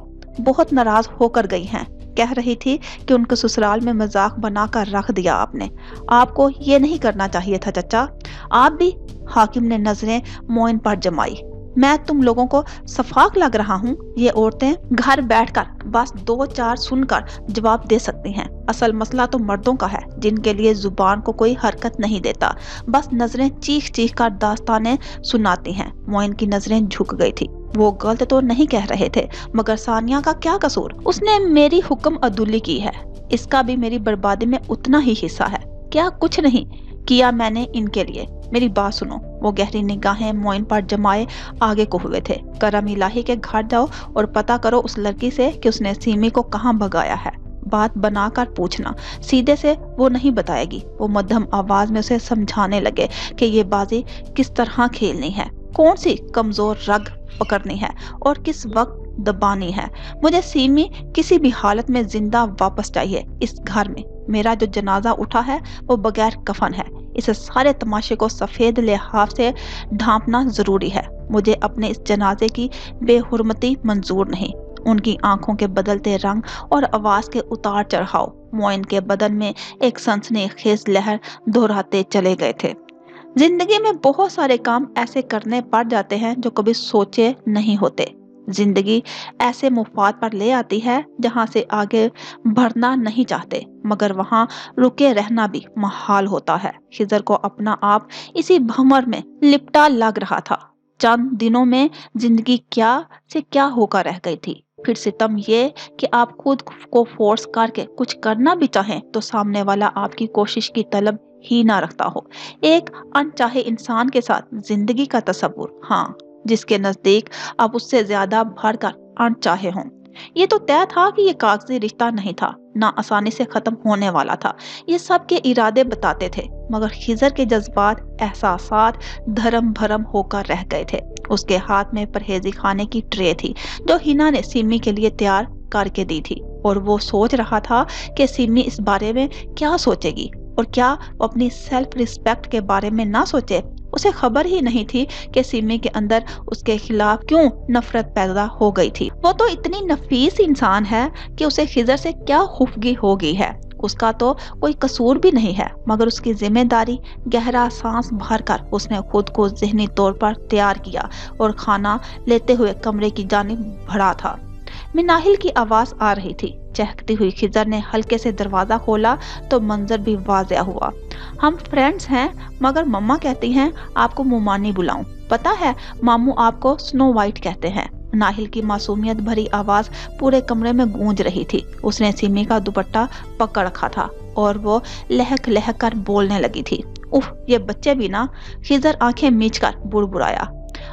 بہت ناراض ہو کر گئی ہیں، کہہ رہی تھی کہ ان کو سسرال میں مذاق بنا کر رکھ دیا آپ نے۔ آپ کو یہ نہیں کرنا چاہیے تھا چچا۔ آپ بھی؟ حاکم نے نظریں موئن پر جمائی۔ میں تم لوگوں کو شفاق لگ رہا ہوں؟ یہ عورتیں گھر بیٹھ کر بس دو چار سن کر جواب دے سکتی ہیں۔ اصل مسئلہ تو مردوں کا ہے، جن کے لیے زبان کو کوئی حرکت نہیں دیتا، بس نظریں چیخ چیخ کر داستانیں سناتی ہیں۔ موئن کی نظریں جھک گئی تھی۔ وہ غلط تو نہیں کہہ رہے تھے، مگر ثانیہ کا کیا قصور؟ اس نے میری حکم عدولی کی ہے، اس کا بھی میری بربادی میں اتنا ہی حصہ ہے۔ کیا کچھ نہیں کیا میں نے ان کے لیے؟ میری بات سنو۔ وہ گہری نگاہیں موئن پر جمائے آگے کو ہوئے تھے۔ کرم الہی کے گھر جاؤ اور پتہ کرو اس لڑکی سے کہ اس نے سیمی کو کہاں بھگایا ہے۔ بات بنا کر پوچھنا، سیدھے سے وہ نہیں بتائے گی۔ وہ مدھم آواز میں اسے سمجھانے لگے کہ یہ بازی کس طرح کھیلنی ہے، کون سی کمزور رگ پکڑنی ہے اور کس وقت دبانی ہے۔ مجھے سیمی کسی بھی حالت میں زندہ واپس چاہیے اس گھر میں۔ میرا جو جنازہ اٹھا ہے وہ بغیر کفن ہے۔ اس سارے تماشے کو سفید لحاف سے ڈھانپنا ضروری ہے۔ مجھے اپنے اس جنازے کی بے حرمتی منظور نہیں۔ ان کی آنکھوں کے بدلتے رنگ اور آواز کے اتار چڑھاؤ موئن کے بدن میں ایک سنسنی خیز لہر دہراتے چلے گئے تھے۔ زندگی میں بہت سارے کام ایسے کرنے پڑ جاتے ہیں جو کبھی سوچے نہیں ہوتے۔ زندگی ایسے مفاد پر لے آتی ہے جہاں سے آگے بڑھنا نہیں چاہتے، مگر وہاں رکے رہنا بھی محال ہوتا ہے۔ خضر کو اپنا آپ اسی بھنور میں لپٹا لگ رہا تھا۔ چند دنوں میں زندگی کیا سے کیا ہو کر رہ گئی تھی۔ پھر ستم یہ کہ آپ خود کو فورس کر کے کچھ کرنا بھی چاہیں تو سامنے والا آپ کی کوشش کی طلب ہی نہ رکھتا ہو۔ ایک انچاہے انسان کے ساتھ زندگی کا تصور، ہاں، جس کے نزدیک آپ اس سے زیادہ بڑھ کر انچاہے ہوں۔ یہ تو طے تھا کہ یہ کاغذی رشتہ نہیں تھا، نہ آسانی سے ختم ہونے والا تھا۔ یہ سب کے ارادے بتاتے تھے، مگر خضر کے جذبات، احساسات دھرم بھرم ہو کر رہ گئے تھے۔ اس کے ہاتھ میں پرہیزی کھانے کی ٹرے تھی جو ہینا نے سیمی کے لیے تیار کر کے دی تھی، اور وہ سوچ رہا تھا کہ سیمی اس بارے میں کیا سوچے گی، اور کیا وہ اپنی سیلف ریسپیکٹ کے بارے میں نہ سوچے۔ اسے خبر ہی نہیں تھی کہ سیمی کے اندر اس کے خلاف کیوں نفرت پیدا ہو گئی تھی۔ وہ تو اتنی نفیس انسان ہے کہ اسے خضر سے کیا خفگی ہو گئی ہے۔ اس کا تو کوئی قصور بھی نہیں ہے، مگر اس کی ذمہ داری۔ گہرا سانس بھر کر اس نے خود کو ذہنی طور پر تیار کیا اور کھانا لیتے ہوئے کمرے کی جانب بڑھا تھا۔ مناہل کی آواز آ رہی تھی۔ چہکتی ہوئی خضر نے ہلکے سے دروازہ کھولا تو منظر بھی واضح ہوا۔ ہم فرینڈز ہیں، مگر مما کہتی ہیں آپ کو مومانی بلاؤں۔ پتہ ہے ماموں آپ کو سنو وائٹ کہتے ہیں۔ ناہل کی معصومیت بھری آواز پورے کمرے میں گونج رہی تھی۔ اس نے سیمی کا دوپٹہ پکڑ رکھا تھا اور وہ لہک لہک کر بولنے لگی تھی۔ اف، یہ بچے بھی نا! خضر آنکھیں میچ کر بڑبڑایا۔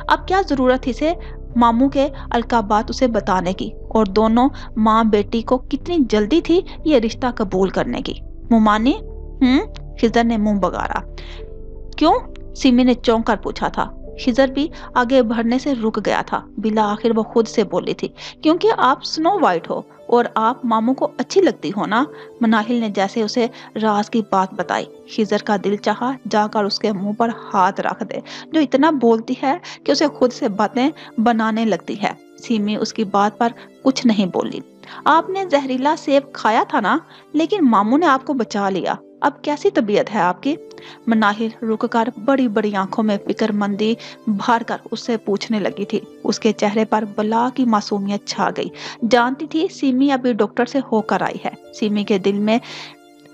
اب کیا ضرورت تھی سے ماموں کے القابات اسے بتانے کی، اور دونوں ماں بیٹی کو کتنی جلدی تھی یہ رشتہ قبول کرنے کی۔ مومانی؟ خضر نے منہ بگاڑا۔ کیوں؟ سیمی نے چونک کر پوچھا تھا۔ खिजर भी आगे बढ़ने से रुक गया था। बिला आखिर वो खुद से बोली थी, क्योंकि आप स्नो वाइट हो और आप मामू को अच्छी लगती हो ना। मनाहिल ने जैसे उसे राज की बात बताई। खिजर का दिल चाहा जाकर उसके मुंह पर हाथ रख दे, जो इतना बोलती है कि उसे खुद से बातें बनाने लगती है। सीमी उसकी बात पर कुछ नहीं बोली। आपने जहरीला सेब खाया था ना, लेकिन मामू ने आपको बचा लिया। अब कैसी तबीयत है आपकी? मनाहिल रुककर बड़ी बड़ी आंखों में फिक्रमंदी भर कर उससे पूछने लगी थी। उसके चेहरे पर बला की मासूमियत छा गई। जानती थी सीमी अभी डॉक्टर से होकर आई है। सीमी के दिल में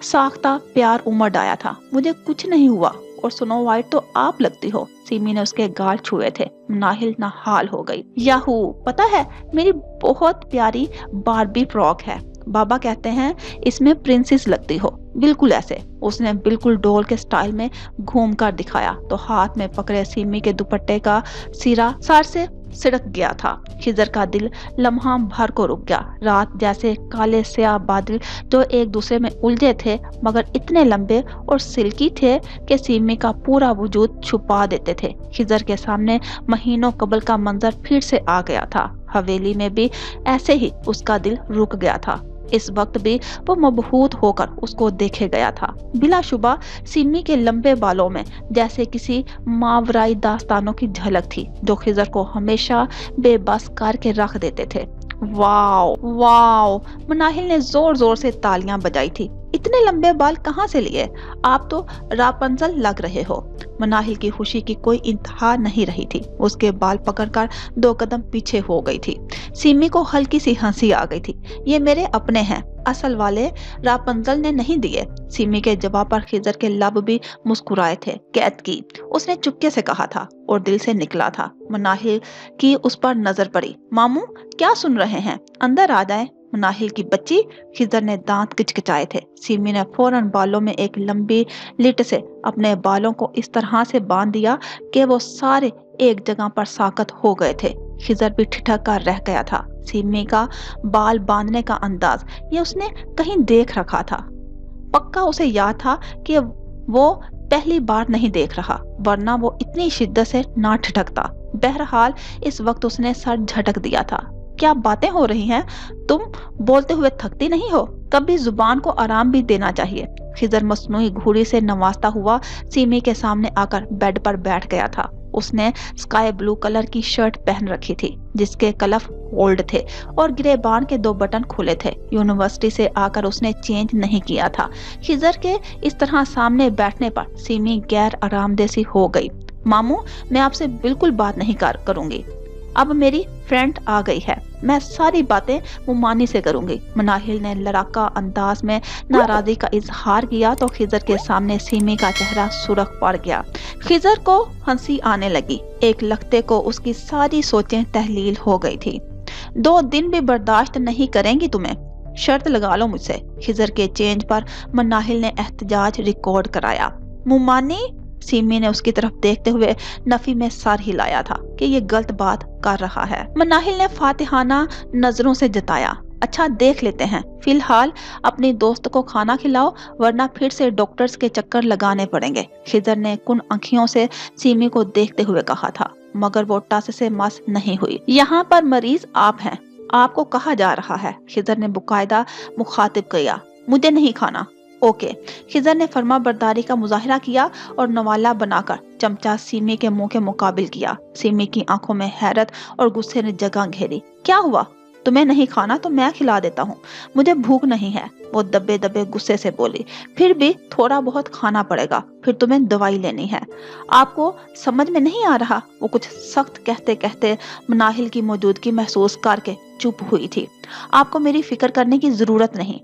साख्ता प्यार उमड़ आया था। मुझे कुछ नहीं हुआ और स्नो वाइट तो आप लगती हो। सीमी ने उसके गाल छुए थे। नाहिल नहाल हो गई। याहू, पता है मेरी बहुत प्यारी बारबी फ्रॉक है। बाबा कहते हैं इसमें प्रिंसेस लगती हो, बिल्कुल ऐसे। उसने बिल्कुल डॉल के स्टाइल में घूम कर दिखाया तो हाथ में पकड़े सीमी के दुपट्टे का सिरा सर से सिड़क गया था। खिजर का दिल लम्हा भर को रुक गया। रात जैसे काले स्याह बादल जो एक दूसरे में उलझे थे, मगर इतने लंबे और सिल्की थे कि सीमी का पूरा वजूद छुपा देते थे। खिजर के सामने महीनों कबल का मंजर फिर से आ गया था। हवेली में भी ऐसे ही उसका दिल रुक गया था। इस वक्त भी वो मबहूत होकर उसको देखे गया था। बिलाशुबा सिमी के लंबे बालों में जैसे किसी मावराई दास्तानों की झलक थी, जो खिजर को हमेशा बेबस करके रख देते थे। वाओ वाओ, मनाहिल ने जोर जोर से तालियां बजाई थी। इतने लंबे बाल कहाँ से लिए? आप तो रापंजल लग रहे हो। मनाहिल की खुशी की कोई इंतहा नहीं रही थी। उसके बाल पकड़कर 2 कदम पीछे हो गई थी। सिमी को हल्की सी हंसी आ गई थी। ये मेरे अपने हैं, असल वाले रापंजल ने नहीं दिए। सिमी के जवाब पर खिजर के लब भी मुस्कुराए थे। कैद की, उसने चुपके से कहा था और दिल से निकला था। मनाहिल की उस पर नजर पड़ी। मामू क्या सुन रहे हैं, अंदर आ जाए। मनाहिल की बच्ची, खिजर ने दांत किचकिचाए थे। सिमी ने फौरन बालों में एक लंबी लिट से अपने बालों को इस तरह से बांध दिया कि वो सारे एक जगह पर साकत हो गए थे। खिजर भी ठिठक कर रह गया था। सिमी का बाल बांधने का अंदाज ये उसने कहीं देख रखा था। पक्का उसे याद था कि वो पहली बार नहीं देख रहा, वरना वो इतनी शिद्दत से ना ठिठकता। बहरहाल इस वक्त उसने सर झटक दिया था। क्या बातें हो रही हैं? तुम बोलते हुए थकती नहीं हो? कभी जुबान को आराम भी देना चाहिए। खिजर मसनूई घूरी से नवाजता हुआ सीमी के सामने आकर बेड पर बैठ गया था। उसने स्काई ब्लू कलर की शर्ट पहन रखी थी, जिसके कलफ होल्ड थे और गिरेबान के 2 बटन खुले थे। यूनिवर्सिटी से आकर उसने चेंज नहीं किया था। खिजर के इस तरह सामने बैठने पर सीमी गैर आरामदेह सी हो गई। मामू, मैं आपसे बिल्कुल बात नहीं करूंगी। अब मेरी फ्रेंड आ गई है, मैं सारी बातें मुमानी से करूंगी। मनाहिल ने लड़ाका अंदाज में नाराजगी का इजहार किया तो खिजर के सामने सीमी का चेहरा सुर्ख पड़ गया। खिजर को हंसी आने लगी। एक लगते को उसकी सारी सोचें तहलील हो गई थी। 2 दिन भी बर्दाश्त नहीं करेंगी तुम्हें? शर्त लगा लो मुझसे। खिजर के चेंज पर मनाहिल ने एहतजाज रिकॉर्ड कराया। मुमानी? सीमी ने उसकी तरफ देखते हुए नफी में सर हिलाया था कि ये गलत बात कर रहा है। मनाहिल ने फातिहाना नजरों से जताया। अच्छा, देख लेते हैं। फिलहाल अपनी दोस्त को खाना खिलाओ, वरना फिर से डॉक्टर्स के चक्कर लगाने पड़ेंगे। खिजर ने कुन आंखियों से सीमी को देखते हुए कहा था, मगर वो टस से मस नहीं हुई। यहाँ पर मरीज आप हैं, आपको कहा जा रहा है। खिजर ने बाकायदा मुखातिब किया। मुझे नहीं खाना। ओके। खिजर ने फर्मा बरदारी का मुजाहिरा किया और नवाला बनाकर चमचा सीमी के मुंह के मुकाबिल किया। सीमी की आंखों में हैरत और गुस्से ने जगह घेरी। क्या हुआ? तुम्हें नहीं खाना तो मैं खिला देता हूँ, मुझे भूख नहीं है। वो दबे दबे गुस्से से बोली। फिर भी थोड़ा बहुत खाना पड़ेगा, फिर तुम्हें दवाई लेनी है। आपको समझ में नहीं आ रहा? वो कुछ सख्त कहते कहते मनाहिल की मौजूदगी महसूस करके चुप हुई थी। आपको मेरी फिक्र करने की जरूरत नहीं।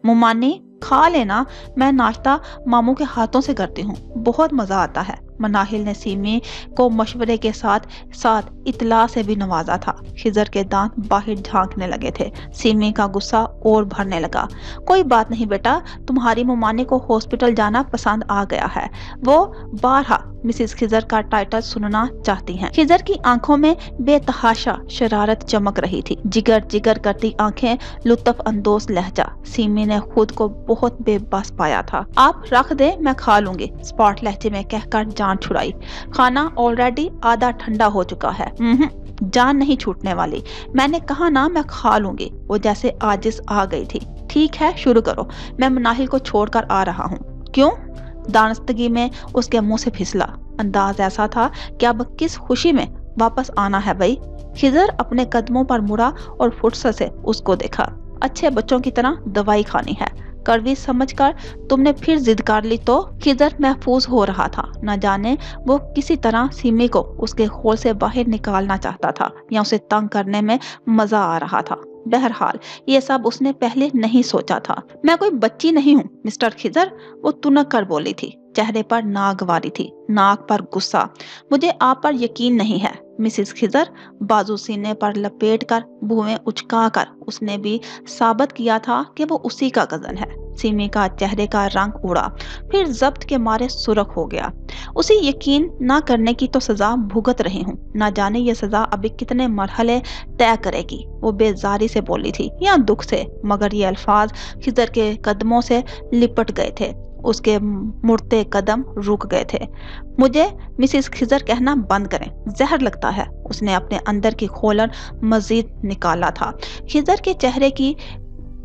मुमानी, खा लेना, मैं नाश्ता मामू के हाथों से करती हूँ, बहुत मजा आता है। मनाहिल ने सीमी को मशवरे के साथ साथ इतला से भी नवाजा था। खिजर के दांत बाहर झांकने लगे थे। सीमी का गुस्सा और भरने लगा। कोई बात नहीं बेटा, तुम्हारी मुमानी को हॉस्पिटल जाना पसंद आ गया है। वो बारहा मिसेस खिजर का टाइटल सुनना चाहती हैं। खिजर की आंखों में बेतहाशा शरारत चमक रही थी, जिगर जिगर करती आंखें, लुत्फ अंदोज लहजा। सिमी ने खुद को बहुत बेबस पाया था। आप रख दे, मैं खा लूंगी, स्पॉट लहजे में कहकर जान छुड़ाई। खाना ऑलरेडी आधा ठंडा हो चुका है। जान नहीं छूटने वाली, मैंने कहा ना मैं खा लूंगी। वो जैसे आजिज आ गई थी। ठीक है, शुरू करो, मैं मनाहिल को छोड़कर आ रहा हूँ। क्यों? दानस्तगी में उसके मुंह से फिसला। अंदाज ऐसा था कि अब किस खुशी में वापस आना है भाई। खिजर अपने कदमों पर मुड़ा और फुर्सत से उसको देखा। अच्छे बच्चों की तरह दवाई खानी है, कड़वी समझकर तुमने फिर जिद कर ली तो? खिजर महफूज हो रहा था। न जाने वो किसी तरह सिमी को उसके खोल से बाहर निकालना चाहता था या उसे तंग करने में मजा आ रहा था। बहरहाल ये सब उसने पहले नहीं सोचा था। मैं कोई बच्ची नहीं हूँ मिस्टर खिजर, वो तुनक कर बोली थी। चेहरे पर नागवारी थी, नाक पर गुस्सा। मुझे आप पर यकीन नहीं है मिसेस खिजर। बाजू सीने पर लपेट कर, भुएं उचका कर उसने भी साबित किया था कि वो उसी का कजन है। सिमी का चेहरे का रंग उड़ा, फिर जब्त के मारे सुर्ख हो गया। उसे यकीन ना करने की तो सजा भुगत रही हूँ, ना जाने ये सजा अभी कितने मरहले तय करेगी। वो बेजारी से बोली थी या दुख से, मगर ये अल्फाज खिजर के कदमों से लिपट गए थे। उसके मुड़ते कदम रुक गए थे। मुझे मिसेस खिजर कहना बंद करें, जहर लगता है। उसने अपने अंदर की खोलन मजीद निकाला था। खिजर के चेहरे की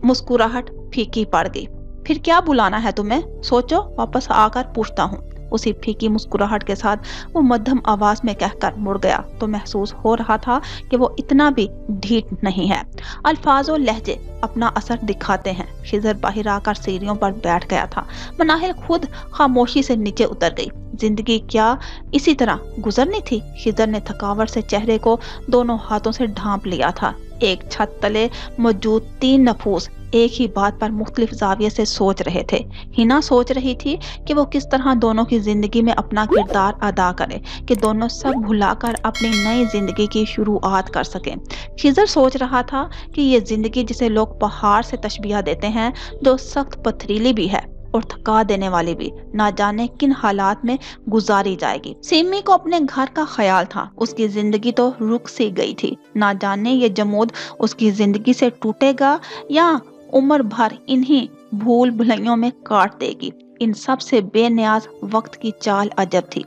मुस्कुराहट फीकी पड़ गई। फिर क्या बुलाना है तुम्हें? सोचो, वापस आकर पूछता हूँ। उसी फीकी मुस्कुराहट के साथ वो मध्यम आवाज में कहकर मुड़ गया तो महसूस हो रहा था कि वो इतना भी ढीठ नहीं है। अल्फाज और लहजे अपना असर दिखाते हैं। खिजर बाहर आकर सीढ़ियों पर बैठ गया था। मनाहिल खुद खामोशी से नीचे उतर गई। जिंदगी क्या इसी तरह गुजरनी थी? खिजर ने थकावट से चेहरे को दोनों हाथों से ढांप लिया था। एक छत तले मौजूद 3 नफूस एक ही बात पर मुख्तलिफ जाविये से सोच रहे थे। हिना सोच रही थी कि वो किस तरह दोनों की जिंदगी में अपना किरदार अदा करे, कि दोनों सब भुलाकर अपनी नई जिंदगी की शुरुआत कर सकें। खिजर सोच रहा था कि ये जिंदगी जिसे लोग पहाड़ से तशबीह देते हैं, जो सख्त पथरीली भी है और थका देने वाली भी, ना जाने किन हालात में गुजारी जाएगी। सिमी को अपने घर का ख्याल था। उसकी जिंदगी तो रुक सी गई थी। ना जाने ये जमूद उसकी जिंदगी से टूटेगा या उम्र भर इन्हीं भूल भुलैयों में काट देगी। इन सब से बेनियाज वक्त की चाल अजब थी।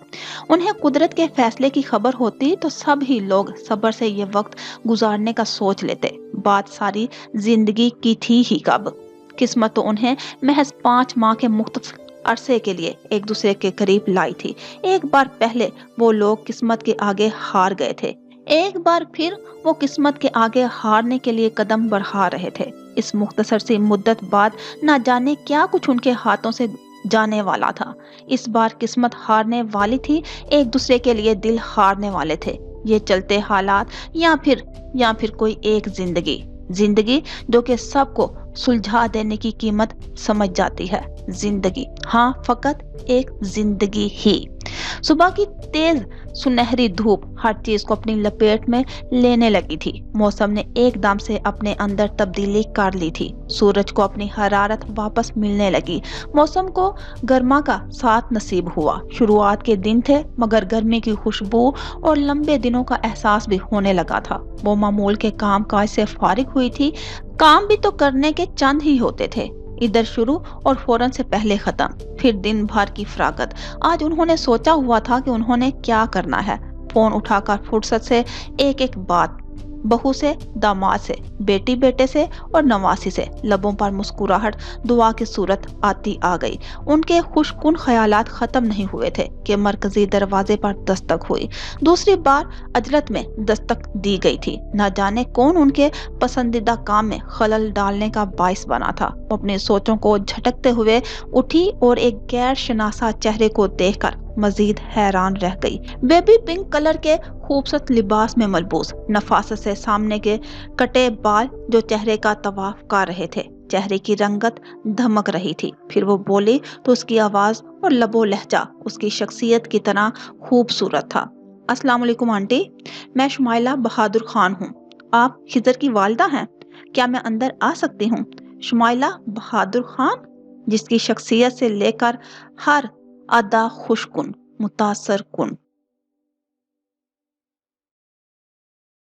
उन्हें कुदरत के फैसले की खबर होती तो सब ही लोग सब्र से ये वक्त गुजारने का सोच लेते। बात सारी जिंदगी की थी ही कब। किस्मत तो उन्हें महज 5 माह के मुख्तसर अरसे के लिए एक दूसरे के करीब लाई थी। एक बार पहले वो लोग किस्मत के आगे हार गए थे, एक बार फिर वो किस्मत के आगे हारने के लिए कदम बढ़ा रहे थे। इस मुख्तसर सी मुद्दत बाद ना जाने क्या कुछ उनके हाथों से जाने वाला था। इस बार किस्मत हारने वाली थी, एक दूसरे के लिए दिल हारने वाले थे। ये चलते हालात या फिर कोई एक जिंदगी जो कि सबको सुलझा देने की कीमत समझ जाती है। जिंदगी, हाँ, फकत एक जिंदगी ही। सुबह की तेज सुनहरी धूप हर चीज को अपनी लपेट में लेने लगी थी। मौसम ने एकदम से अपने अंदर तब्दीली कर ली थी। सूरज को अपनी हरारत वापस मिलने लगी। मौसम को गर्मा का साथ नसीब हुआ। शुरुआत के दिन थे, मगर गर्मी की खुशबू और लंबे दिनों का एहसास भी होने लगा था। वो मामूल के काम काज से फारिग हुई थी। काम भी तो करने के चंद ही होते थे, इधर शुरू और फौरन से पहले खत्म। फिर दिन भर की फरागत। आज उन्होंने सोचा हुआ था कि उन्होंने क्या करना है। फोन उठाकर फुर्सत से एक एक बात, बहू से, दामाद से, बेटी बेटे से और नवासी से। लबों पर मुस्कुराहट दुआ की सूरत आती आ गई। उनके खुशकुन ख्यालात खत्म नहीं हुए थे कि मरकजी दरवाजे पर दस्तक हुई। दूसरी बार अजलत में दस्तक दी गई थी। न जाने कौन उनके पसंदीदा काम में खलल डालने का बाइस बना था। वो अपनी सोचों को झटकते हुए उठी और एक गैर शनासा चेहरे को देखकर मजीद हैरान रह गई। बेबी पिंक कलर के खूबसूरत लिबास में मलबूस, नफासत से सामने के कटे बाल जो चेहरे का तवाफ कर रहे थे। चेहरे की रंगत धमक रही थी। फिर वो बोली तो उसकी आवाज और लबो लहजा उसकी शख्सियत की तरह खूबसूरत था। अस्सलाम वालेकुम आंटी, मैं शुमाइला बहादुर खान हूँ। आप खिजर की वालिदा हैं? क्या मैं अंदर आ सकती हूँ? शुमाइला बहादुर खान, जिसकी शख्सियत से लेकर हर अदा खुशकुन, متاثر کن